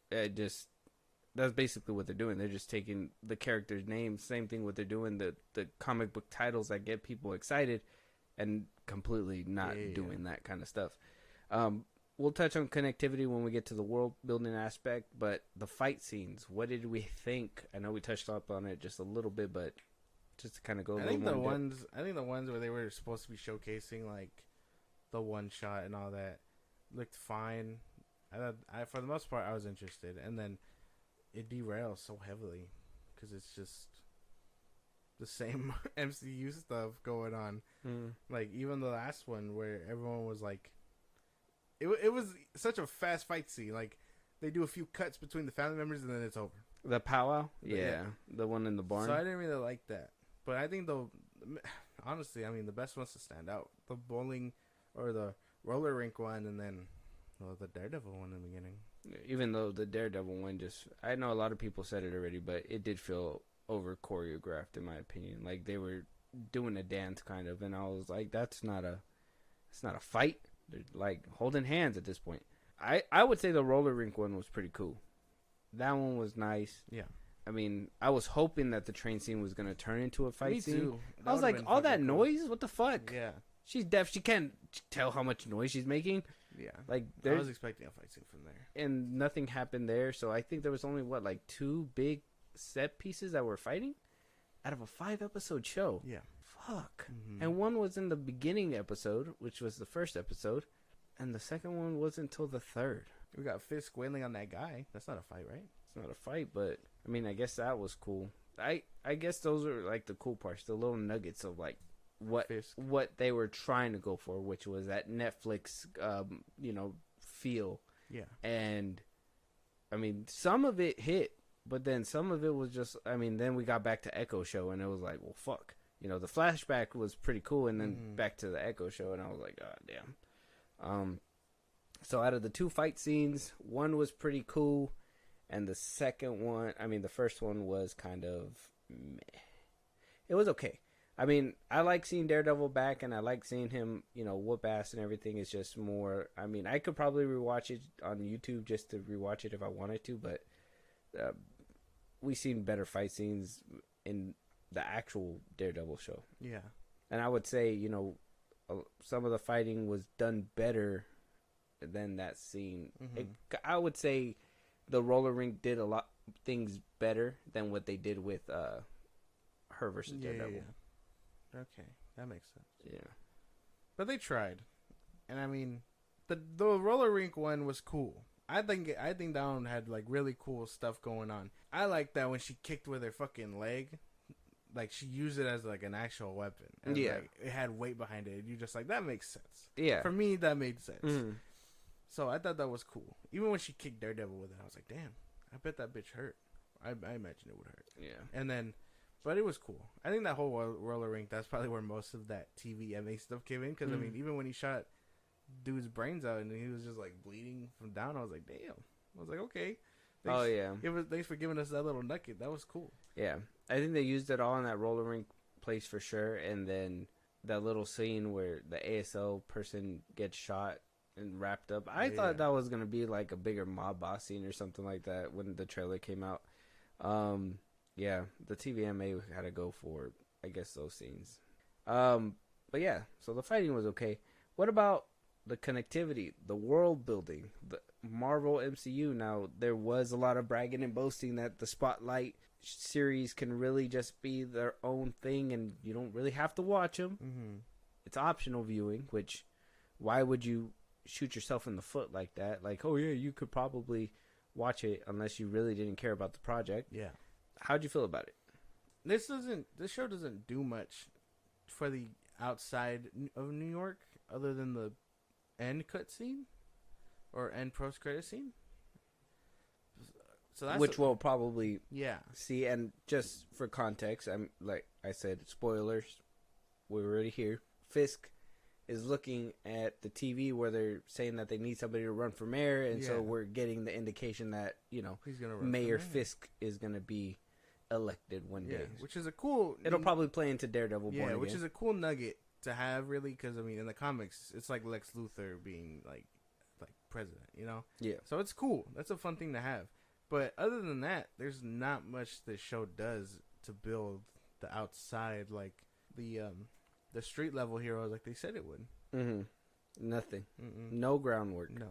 Speaker 1: That's basically what they're doing. They're just taking the character's name. Same thing what they're doing, the comic book titles that get people excited, and completely not doing that kind of stuff. We'll touch on connectivity when we get to the world building aspect, but the fight scenes, what did we think? I know we touched up on it just a little bit, but just to kind of go
Speaker 2: I think the ones where they were supposed to be showcasing like the one shot and all that looked fine. I for the most part I was interested, and then it derails so heavily because it's just the same MCU stuff going on. Like even the last one where everyone was like, it was such a fast fight scene. Like they do a few cuts between the family members and then it's over.
Speaker 1: The powwow, the one in the barn.
Speaker 2: So I didn't really like that, but I think honestly, I mean the best ones to stand out, the bowling or the roller rink one, and then the Daredevil one in the beginning.
Speaker 1: Even though the Daredevil one I know a lot of people said it already, but it did feel over choreographed in my opinion. Like they were doing a dance kind of, and I was like, it's not a fight. They're like holding hands at this point. I would say the roller rink one was pretty cool. That one was nice.
Speaker 2: Yeah.
Speaker 1: I mean, I was hoping that the train scene was going to turn into a fight scene.
Speaker 2: Too.
Speaker 1: I was like, all that noise? What the fuck?
Speaker 2: Yeah.
Speaker 1: She's deaf. She can't tell how much noise she's making.
Speaker 2: Yeah.
Speaker 1: Like
Speaker 2: I was expecting a fight scene from there.
Speaker 1: And nothing happened there. So I think there was only, two big set pieces that were fighting out of a 5-episode show.
Speaker 2: Yeah.
Speaker 1: Fuck. Mm-hmm. And one was in the beginning episode, which was the first episode. And the second one wasn't until the third.
Speaker 2: We got Fisk wailing on that guy. That's not a fight, right?
Speaker 1: It's not a fight, but I mean, I guess that was cool. I guess those are like the cool parts, the little nuggets of like what they were trying to go for, which was that Netflix, feel. Yeah. And I mean, some of it hit, but then some of it was just. I mean, then we got back to Echo Show, and it was like, well, fuck. The flashback was pretty cool, and then back to the Echo Show, and I was like, God damn. So out of the two fight scenes, one was pretty cool, and the first one was kind of meh. It was okay. I mean, I like seeing Daredevil back, and I like seeing him, whoop ass and everything. It's just more. I mean, I could probably rewatch it on YouTube just to rewatch it if I wanted to, but uh, we seen better fight scenes in the actual Daredevil show.
Speaker 2: Yeah.
Speaker 1: And I would say, you know, some of the fighting was done better than that scene. I would say the roller rink did a lot things better than what they did with her versus Daredevil.
Speaker 2: Yeah. Okay, that makes sense.
Speaker 1: Yeah.
Speaker 2: But they tried, and I mean, the roller rink one was cool. I think that one had like really cool stuff going on. I like that when she kicked with her fucking leg, like she used it as like an actual weapon. And,
Speaker 1: yeah,
Speaker 2: like, it had weight behind it. And you just like that makes sense.
Speaker 1: Yeah,
Speaker 2: for me that made sense.
Speaker 1: Mm-hmm.
Speaker 2: So I thought that was cool. Even when she kicked Daredevil with it, I was like, damn, I bet that bitch hurt. I imagine it would hurt.
Speaker 1: Yeah,
Speaker 2: and then. But it was cool. I think that whole roller rink, that's probably where most of that TVMA stuff came in. Because, I mean, even when he shot dude's brains out and he was just, like, bleeding from down, I was like, damn. I was like, okay. Thanks for giving us that little nugget. That was cool.
Speaker 1: Yeah. I think they used it all in that roller rink place for sure. And then that little scene where the ASL person gets shot and wrapped up. I thought that was going to be, like, a bigger mob boss scene or something like that when the trailer came out. Yeah, the TVMA had to go for, I guess, those scenes. But yeah, so the fighting was okay. What about the connectivity, the world building, the Marvel MCU? Now, there was a lot of bragging and boasting that the Spotlight series can really just be their own thing and you don't really have to watch them.
Speaker 2: Mm-hmm.
Speaker 1: It's optional viewing, which, why would you shoot yourself in the foot like that? Like, oh yeah, you could probably watch it unless you really didn't care about the project.
Speaker 2: Yeah.
Speaker 1: How'd you feel about it?
Speaker 2: This show doesn't do much for the outside of New York other than the end cut scene or end post credit scene. So
Speaker 1: Which we'll probably
Speaker 2: yeah
Speaker 1: see. And just for context, I'm like I said, spoilers. We're already here. Fisk is looking at the TV where they're saying that they need somebody to run for mayor, and so we're getting the indication that
Speaker 2: he's gonna run
Speaker 1: Mayor Fisk is gonna be elected one day,
Speaker 2: which is a cool.
Speaker 1: It'll probably play into Daredevil.
Speaker 2: Yeah, which is a cool nugget to have, really, because I mean, in the comics, it's like Lex Luthor being like president,
Speaker 1: Yeah.
Speaker 2: So it's cool. That's a fun thing to have. But other than that, there's not much the show does to build the outside, like the street level heroes, like they said it would.
Speaker 1: Mm-hmm. Nothing. No groundwork.
Speaker 2: No.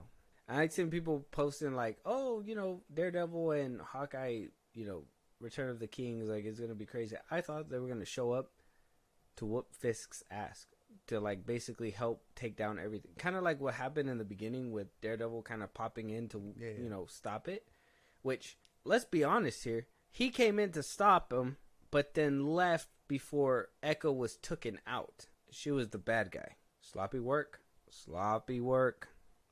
Speaker 1: I've seen people posting like, oh, Daredevil and Hawkeye, Return of the King is like, it's gonna be crazy. I thought they were gonna show up to whoop Fisk's ass, to like basically help take down everything, kind of like what happened in the beginning with Daredevil kind of popping in to stop it. Which, let's be honest here, he came in to stop him, but then left before Echo was taken out. She was the bad guy. Sloppy work.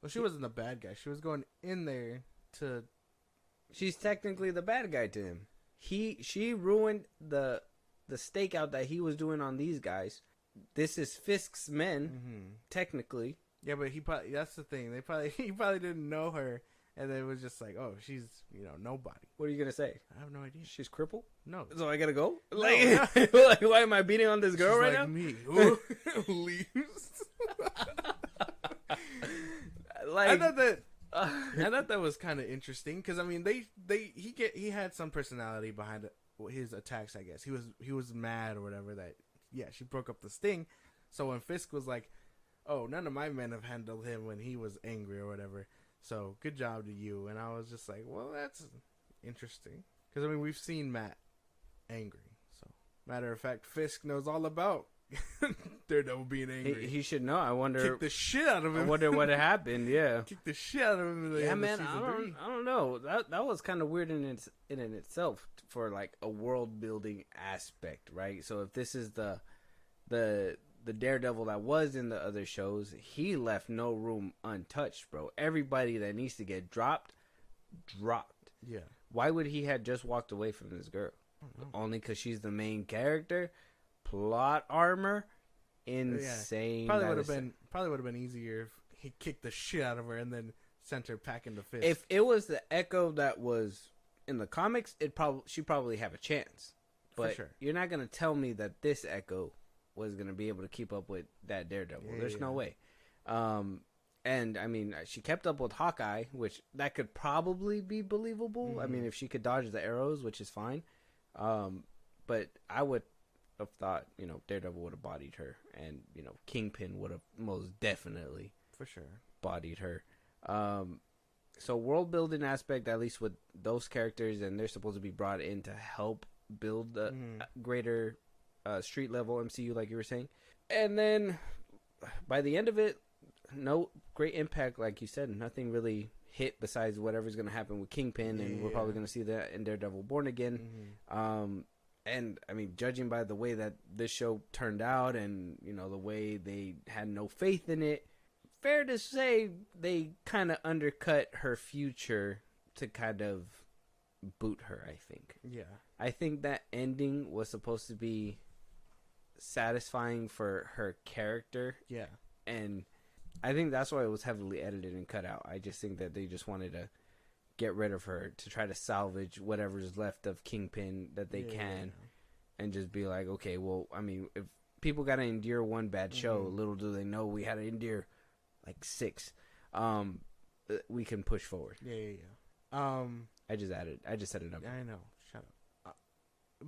Speaker 2: Well, she wasn't the bad guy. She was going in there to.
Speaker 1: She's technically the bad guy to him. She ruined the stakeout that he was doing on these guys. This is Fisk's men, technically.
Speaker 2: Yeah, but that's the thing. He probably didn't know her, and then it was just like, oh, she's nobody.
Speaker 1: What are you gonna say?
Speaker 2: I have no idea.
Speaker 1: She's crippled.
Speaker 2: No,
Speaker 1: so I gotta go.
Speaker 2: No.
Speaker 1: Like, why am I beating on this girl
Speaker 2: she's
Speaker 1: right
Speaker 2: like
Speaker 1: now?
Speaker 2: Me who leaves.
Speaker 1: Like,
Speaker 2: I thought that was kind of interesting because I mean he had some personality behind his attacks. I guess he was mad or whatever that she broke up the sting. So when Fisk was like, oh, none of my men have handled him when he was angry or whatever. So good job to you. And I was just like, well, that's interesting because I mean we've seen Matt angry. So matter of fact, Fisk knows all about Daredevil being angry.
Speaker 1: He should know. I wonder.
Speaker 2: Kick the shit out of him.
Speaker 1: I wonder what happened. Yeah.
Speaker 2: Kick the shit out of him.
Speaker 1: Yeah, man. I don't know. That was kind of weird in itself for like a world building aspect, right? So if this is the Daredevil that was in the other shows, he left no room untouched, bro. Everybody that needs to get dropped.
Speaker 2: Yeah.
Speaker 1: Why would he have just walked away from this girl? Only because she's the main character. Plot armor, insane.
Speaker 2: Probably would have been easier if he kicked the shit out of her and then sent her packing the fist.
Speaker 1: If it was the Echo that was in the comics, she'd probably have a chance. But
Speaker 2: sure.
Speaker 1: You're not gonna tell me that this Echo was gonna be able to keep up with that Daredevil. There's no way. And And I mean, she kept up with Hawkeye, which that could probably be believable.
Speaker 2: Mm-hmm.
Speaker 1: I mean, if she could dodge the arrows, which is fine. But I would have thought, Daredevil would have bodied her, and Kingpin would have most definitely
Speaker 2: for sure
Speaker 1: bodied her. So world building aspect, at least with those characters, and they're supposed to be brought in to help build the greater street level MCU, like you were saying. And then by the end of it, no great impact, like you said. Nothing really hit besides whatever's going to happen with Kingpin, and we're probably going to see that in Daredevil Born Again. And I mean, judging by the way that this show turned out, and the way they had no faith in it, fair to say they kind of undercut her future to kind of boot her, I think.
Speaker 2: Yeah.
Speaker 1: I think that ending was supposed to be satisfying for her character.
Speaker 2: Yeah.
Speaker 1: And I think that's why it was heavily edited and cut out. I just think that they just wanted to get rid of her to try to salvage whatever's left of Kingpin that they can. And just be like, okay, well, I mean, if people got to endure one bad show, little do they know we had to endure like 6. We can push forward.
Speaker 2: Yeah.
Speaker 1: I just set it up.
Speaker 2: I know. Shut up.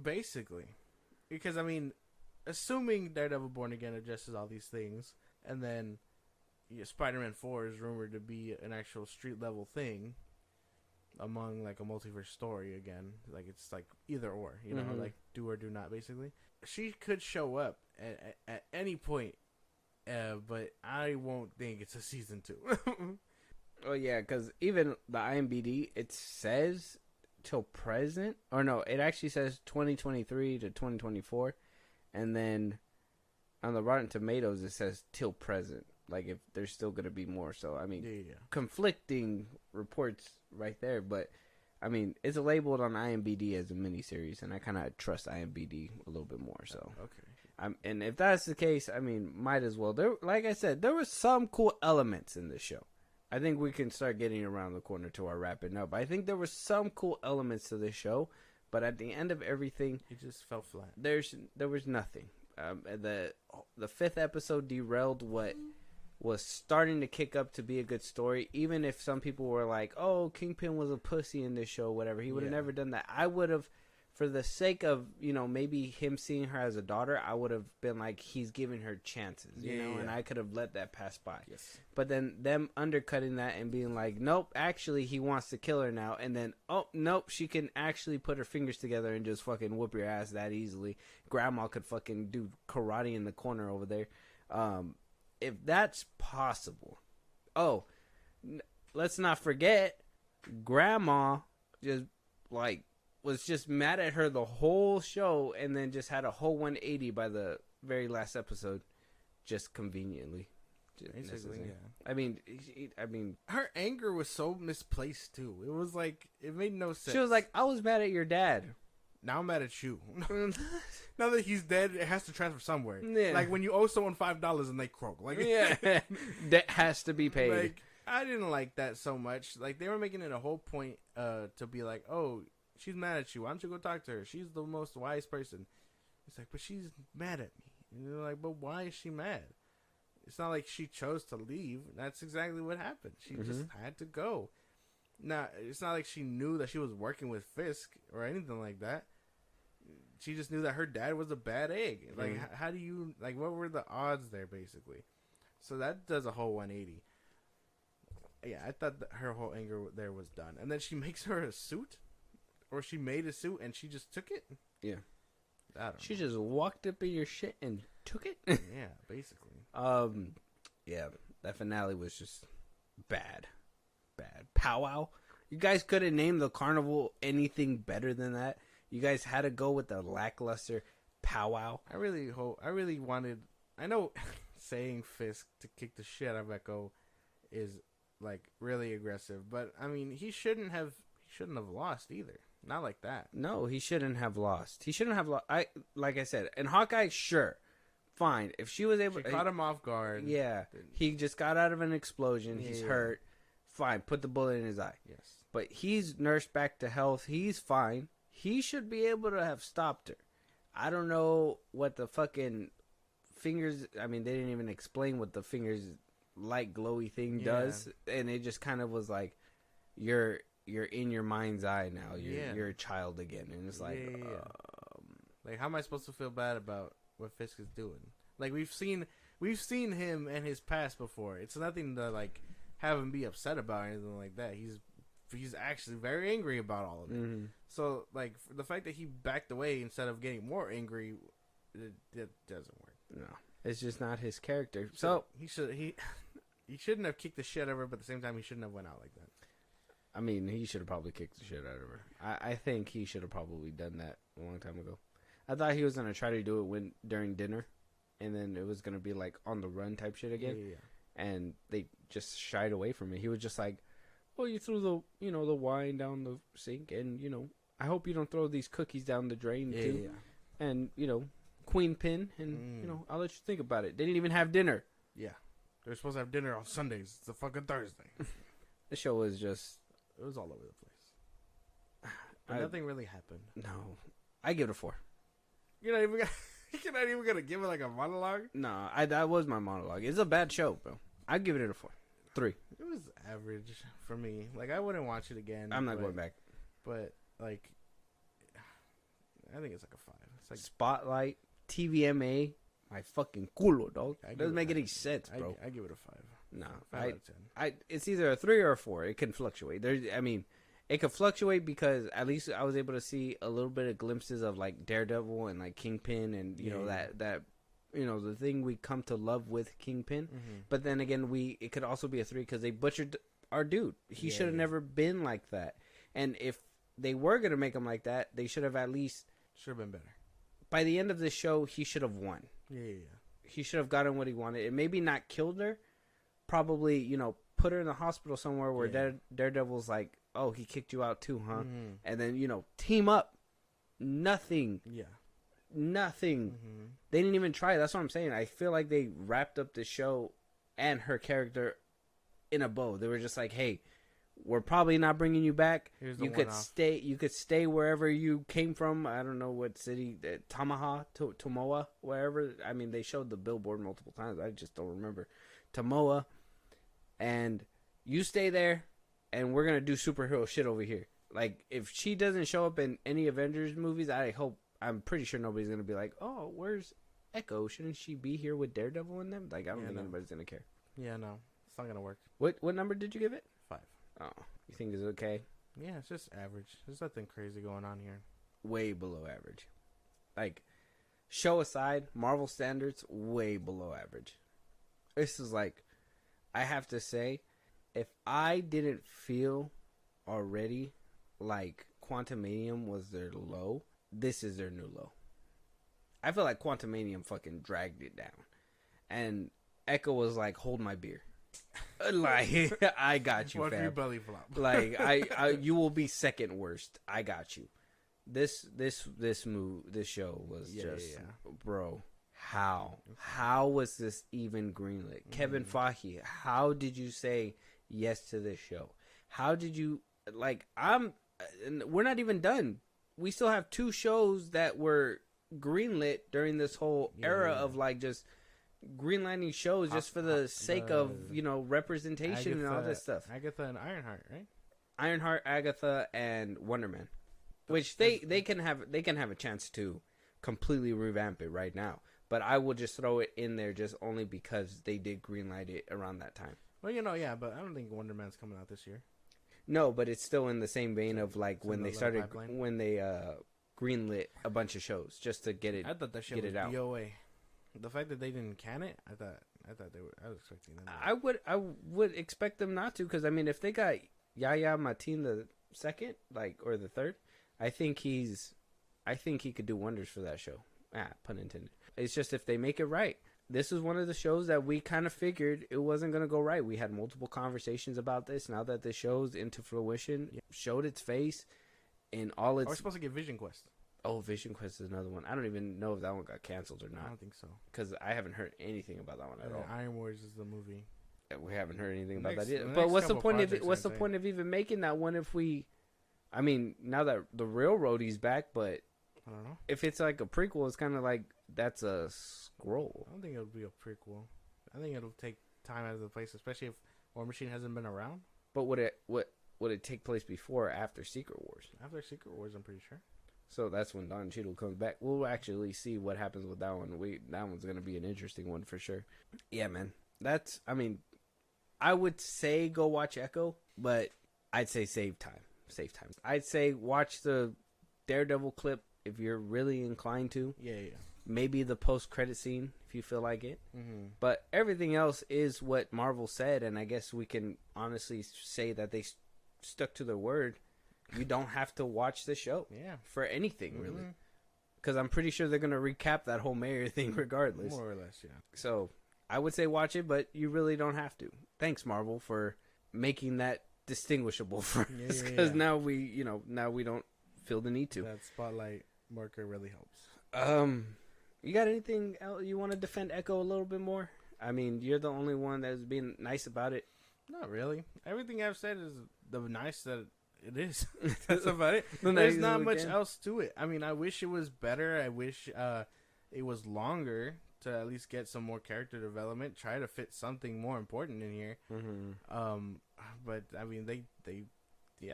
Speaker 2: Basically, because I mean, assuming Daredevil Born Again addresses all these things, and then Spider-Man 4 is rumored to be an actual street level thing among like a multiverse story again, like it's like either or, like do or do not. Basically, she could show up at any point, but I won't think it's a season 2.
Speaker 1: Oh yeah, because even the IMDb, it says till present, or no, it actually says 2023 to 2024, and then on the Rotten Tomatoes it says till present, like if there's still gonna be more. So I mean, conflicting reports right there, but I mean, it's labeled on IMDb as a miniseries, and I kind of trust IMDb a little bit more. So
Speaker 2: okay.
Speaker 1: And if that's the case, I mean, might as well. There, like I said, there were some cool elements in this show. I think we can start getting around the corner to our wrapping up. I think there were some cool elements to this show, but at the end of everything,
Speaker 2: it just fell flat.
Speaker 1: There was nothing. The 5th episode derailed what was starting to kick up to be a good story. Even if some people were like, "Oh, Kingpin was a pussy in this show," whatever, he would have never done that. I would have, for the sake of maybe him seeing her as a daughter, I would have been like, he's giving her chances, and I could have let that pass by.
Speaker 2: Yes.
Speaker 1: But then them undercutting that and being like, nope, actually he wants to kill her now, and then oh nope, she can actually put her fingers together and just fucking whoop your ass that easily. Grandma could fucking do karate in the corner over there. If that's possible, let's not forget, Grandma just was just mad at her the whole show, and then just had a whole 180 by the very last episode, just conveniently.
Speaker 2: Basically, yeah.
Speaker 1: I mean,
Speaker 2: her anger was so misplaced too. It was like it made no sense.
Speaker 1: She was like, "I was mad at your dad.
Speaker 2: Now I'm mad at you. Now that he's dead, it has to transfer somewhere.
Speaker 1: Yeah.
Speaker 2: Like when you owe someone $5 and they croak. Like
Speaker 1: that has to be paid."
Speaker 2: Like I didn't like that so much. Like they were making it a whole point to be like, "Oh, she's mad at you. Why don't you go talk to her? She's the most wise person." It's like, but she's mad at me. And you're like, but why is she mad? It's not like she chose to leave. That's exactly what happened. She just had to go. Now, it's not like she knew that she was working with Fisk or anything like that. She just knew that her dad was a bad egg. Like, how do you, like, what were the odds there, basically? So that does a whole 180. Yeah, I thought that her whole anger there was done. And then she makes her a suit? Or she made a suit and she just took it?
Speaker 1: Yeah.
Speaker 2: I don't know.
Speaker 1: She just walked up in your shit and took it?
Speaker 2: Yeah, basically.
Speaker 1: Yeah, that finale was just bad. Powwow. You guys couldn't name the carnival anything better than that. You guys had to go with the lackluster powwow.
Speaker 2: I really wanted, I know saying Fisk to kick the shit out of Echo is like really aggressive, but I mean, he shouldn't have lost either. Not like that.
Speaker 1: No, he shouldn't have lost. Like I said, in Hawkeye, sure. Fine. If she was able
Speaker 2: to caught him off guard.
Speaker 1: Yeah. He just got out of an explosion. He's hurt. Fine. Put the bullet in his eye.
Speaker 2: Yes.
Speaker 1: But he's nursed back to health. He's fine. He should be able to have stopped her. I don't know what the fucking fingers. I mean, they didn't even explain what the fingers light glowy thing
Speaker 2: Yeah.
Speaker 1: does, and it just kind of was like you're in your mind's eye now. You're a child again, and it's like,
Speaker 2: like, how am I supposed to feel bad about what Fisk is doing? Like, we've seen him and his past before. It's nothing to like have him be upset about or anything like that. He's actually very angry about all of it.
Speaker 1: mm-hmm.
Speaker 2: So, like, the fact that he backed away instead of getting more angry, it doesn't work.
Speaker 1: No, it's just not his character. So
Speaker 2: he shouldn't have kicked the shit out of her, but at the same time, he shouldn't have went out like that.
Speaker 1: I mean, he should have probably kicked the shit out of her. I think he should have probably done that a long time ago. I thought he was gonna try to do it during dinner, and then it was gonna be like on the run type shit again.
Speaker 2: Yeah.
Speaker 1: And they just shied away from it. He was just like, "Well, you threw the wine down the sink, and I hope you don't throw these cookies down the drain too."
Speaker 2: Yeah.
Speaker 1: And queen pin, and I'll let you think about it. They didn't even have dinner.
Speaker 2: Yeah. They're supposed to have dinner on Sundays. It's a fucking Thursday.
Speaker 1: The show was just
Speaker 2: It was all over the place. But nothing really happened.
Speaker 1: no. I give it a 4.
Speaker 2: You're not even gonna give it like a monologue?
Speaker 1: No, that was my monologue. It's a bad show, bro. I give it a 4. 3.
Speaker 2: It was average for me. Like, I wouldn't watch it again.
Speaker 1: I'm not going back.
Speaker 2: But, like, I think it's like a 5. It's like
Speaker 1: Spotlight, TVMA, my fucking culo, dog. Doesn't make any sense, bro.
Speaker 2: I give it a 5.
Speaker 1: No,
Speaker 2: 5 out of 10.
Speaker 1: It's either a 3 or a 4. It can fluctuate. It could fluctuate because at least I was able to see a little bit of glimpses of like Daredevil and like Kingpin and that the thing we come to love with Kingpin.
Speaker 2: Mm-hmm.
Speaker 1: But then again, it could also be a 3 because they butchered our dude. He should have never been like that. And if they were gonna make him like that, they should have at least
Speaker 2: been better.
Speaker 1: By the end of the show, he should have won.
Speaker 2: Yeah.
Speaker 1: He should have gotten what he wanted. And maybe not killed her. Probably, put her in the hospital somewhere where Daredevil's like, oh, he kicked you out too, huh?
Speaker 2: Mm-hmm.
Speaker 1: And then, team up. Nothing.
Speaker 2: Yeah.
Speaker 1: Nothing.
Speaker 2: Mm-hmm.
Speaker 1: They didn't even try. That's what I'm saying. I feel like they wrapped up the show and her character in a bow. They were just like, hey, we're probably not bringing you back. You could stay. You could stay wherever you came from. I don't know what city, Tomoa, wherever. I mean, they showed the billboard multiple times. I just don't remember. Tomoa, and you stay there, and we're gonna do superhero shit over here. Like, if she doesn't show up in any Avengers movies, I'm pretty sure nobody's gonna be like, oh, where's Echo? Shouldn't she be here with Daredevil in them? Like, I don't think anybody's gonna care.
Speaker 2: Yeah, no, it's not gonna work.
Speaker 1: What number did you give it?
Speaker 2: 5.
Speaker 1: Oh, you think it's okay?
Speaker 2: Yeah, it's just average. There's nothing crazy going on here.
Speaker 1: Way below average. Like, show aside, Marvel standards, way below average. This is like, I have to say, if I didn't feel already like Quantumanium was their low, this is their new low. I feel like Quantumanium fucking dragged it down. And Echo was like, hold my beer. Like, I got you,
Speaker 2: What
Speaker 1: fam.
Speaker 2: if you belly flop?
Speaker 1: Like, I you will be second worst. I got you. This show was bro. How was this even greenlit? Kevin Feige, how did you say yes to this show? How did you we're not even done. We still have 2 shows that were greenlit during this whole era of like just greenlighting shows just for the sake of representation and all this stuff.
Speaker 2: Agatha and Ironheart, right?
Speaker 1: Ironheart, Agatha, and Wonder Man, which they can have a chance to completely revamp it right now. But I will just throw it in there just only because they did greenlight it around that time.
Speaker 2: Well, but I don't think Wonder Man's coming out this year.
Speaker 1: No, but it's still in the same vein of like
Speaker 2: It's
Speaker 1: when
Speaker 2: in
Speaker 1: they
Speaker 2: the
Speaker 1: started
Speaker 2: pipeline.
Speaker 1: when they greenlit a bunch of shows just to get it.
Speaker 2: I thought that shit
Speaker 1: get
Speaker 2: was
Speaker 1: it out.
Speaker 2: BOA. The fact that they didn't can it, I thought they were. I was expecting them.
Speaker 1: I would expect them not to, because I mean, if they got Yahya Mateen the second, or the third, I think he could do wonders for that show. Pun intended. It's just if they make it right. This is one of the shows that we kind of figured it wasn't going to go right. We had multiple conversations about this. Now that the show's into fruition, showed its face in all its...
Speaker 2: We're supposed to get Vision Quest.
Speaker 1: Oh, Vision Quest is another one. I don't even know if that one got canceled or not.
Speaker 2: I don't think so.
Speaker 1: Because I haven't heard anything about that one at all.
Speaker 2: Iron Wars is the movie.
Speaker 1: We haven't heard anything about that
Speaker 2: The
Speaker 1: either.
Speaker 2: next
Speaker 1: But what's the
Speaker 2: couple
Speaker 1: point of
Speaker 2: projects,
Speaker 1: what's the
Speaker 2: I'd
Speaker 1: point of even making that one if we... I mean, now that the Railroadie's back, but
Speaker 2: I don't know.
Speaker 1: if it's like a prequel, it's kind of like that's a scroll.
Speaker 2: I don't think it'll be a prequel. I think it'll take time out of the place, especially if War Machine hasn't been around.
Speaker 1: But would it take place before or after Secret Wars?
Speaker 2: After Secret Wars, I'm pretty sure.
Speaker 1: So that's when Don Cheadle comes back. We'll actually see what happens with that one. That one's gonna be an interesting one for sure. Yeah, man. I would say go watch Echo, but I'd say save time. Save time. I'd say watch the Daredevil clip if you're really inclined to.
Speaker 2: Yeah.
Speaker 1: Maybe the post-credit scene if you feel like it.
Speaker 2: Mm-hmm.
Speaker 1: But everything else is what Marvel said, and I guess we can honestly say that they stuck to their word. You don't have to watch the show for anything, really. Because I'm pretty sure they're going to recap that whole mayor thing regardless.
Speaker 2: More or less, yeah.
Speaker 1: So I would say watch it, but you really don't have to. Thanks, Marvel, for making that distinguishable for us. Because now we don't feel the need to.
Speaker 2: That spotlight marker really helps.
Speaker 1: You got anything else you want to defend Echo a little bit more? I mean, you're the only one that's being nice about it.
Speaker 2: Not really. Everything I've said is the nice that it is. That's about it.
Speaker 1: There's
Speaker 2: There's not much else to it. I mean, I wish it was better. I wish it was longer to at least get some more character development. Try to fit something more important in here.
Speaker 1: Mm-hmm.
Speaker 2: But I mean, they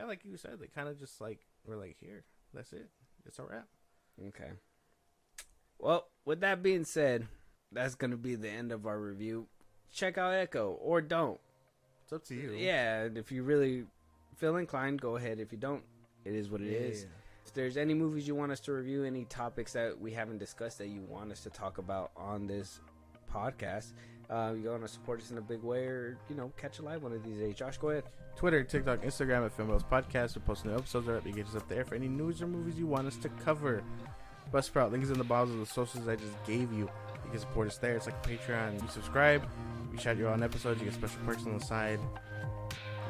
Speaker 2: like you said, they kind of just like were like, here, that's it. It's a wrap.
Speaker 1: Okay. Well, with that being said, that's going to be the end of our review. Check out Echo, or don't.
Speaker 2: It's up to you.
Speaker 1: Yeah, and if you really feel inclined, go ahead. If you don't, it is what it is.
Speaker 2: Yeah.
Speaker 1: If there's any movies you want us to review, any topics that we haven't discussed that you want us to talk about on this podcast, you want to support us in a big way, or, catch a live one of these days. Josh, go ahead.
Speaker 2: Twitter, TikTok, Instagram at FilmBros Podcast. We're posting the episodes already. Get us up there for any news or movies you want us to cover. Buzzsprout, links in the bottom of the socials I just gave you. You can support us there. It's like a Patreon. You subscribe, we shout you out on episodes, you get special perks on the side.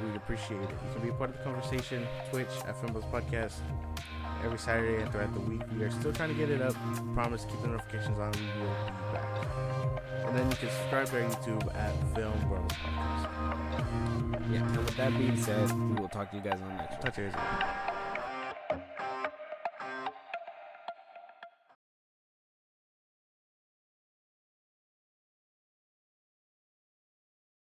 Speaker 2: We'd appreciate it. You can be a part of the conversation. Twitch at FilmBros Podcast every Saturday and throughout the week. We are still trying to get it up. Promise, keep the notifications on. We will be back. And then you can subscribe to our YouTube at FilmBros Podcast.
Speaker 1: Yeah, and with that being said, we will talk to you guys on the next one.
Speaker 2: Talk to you guys later.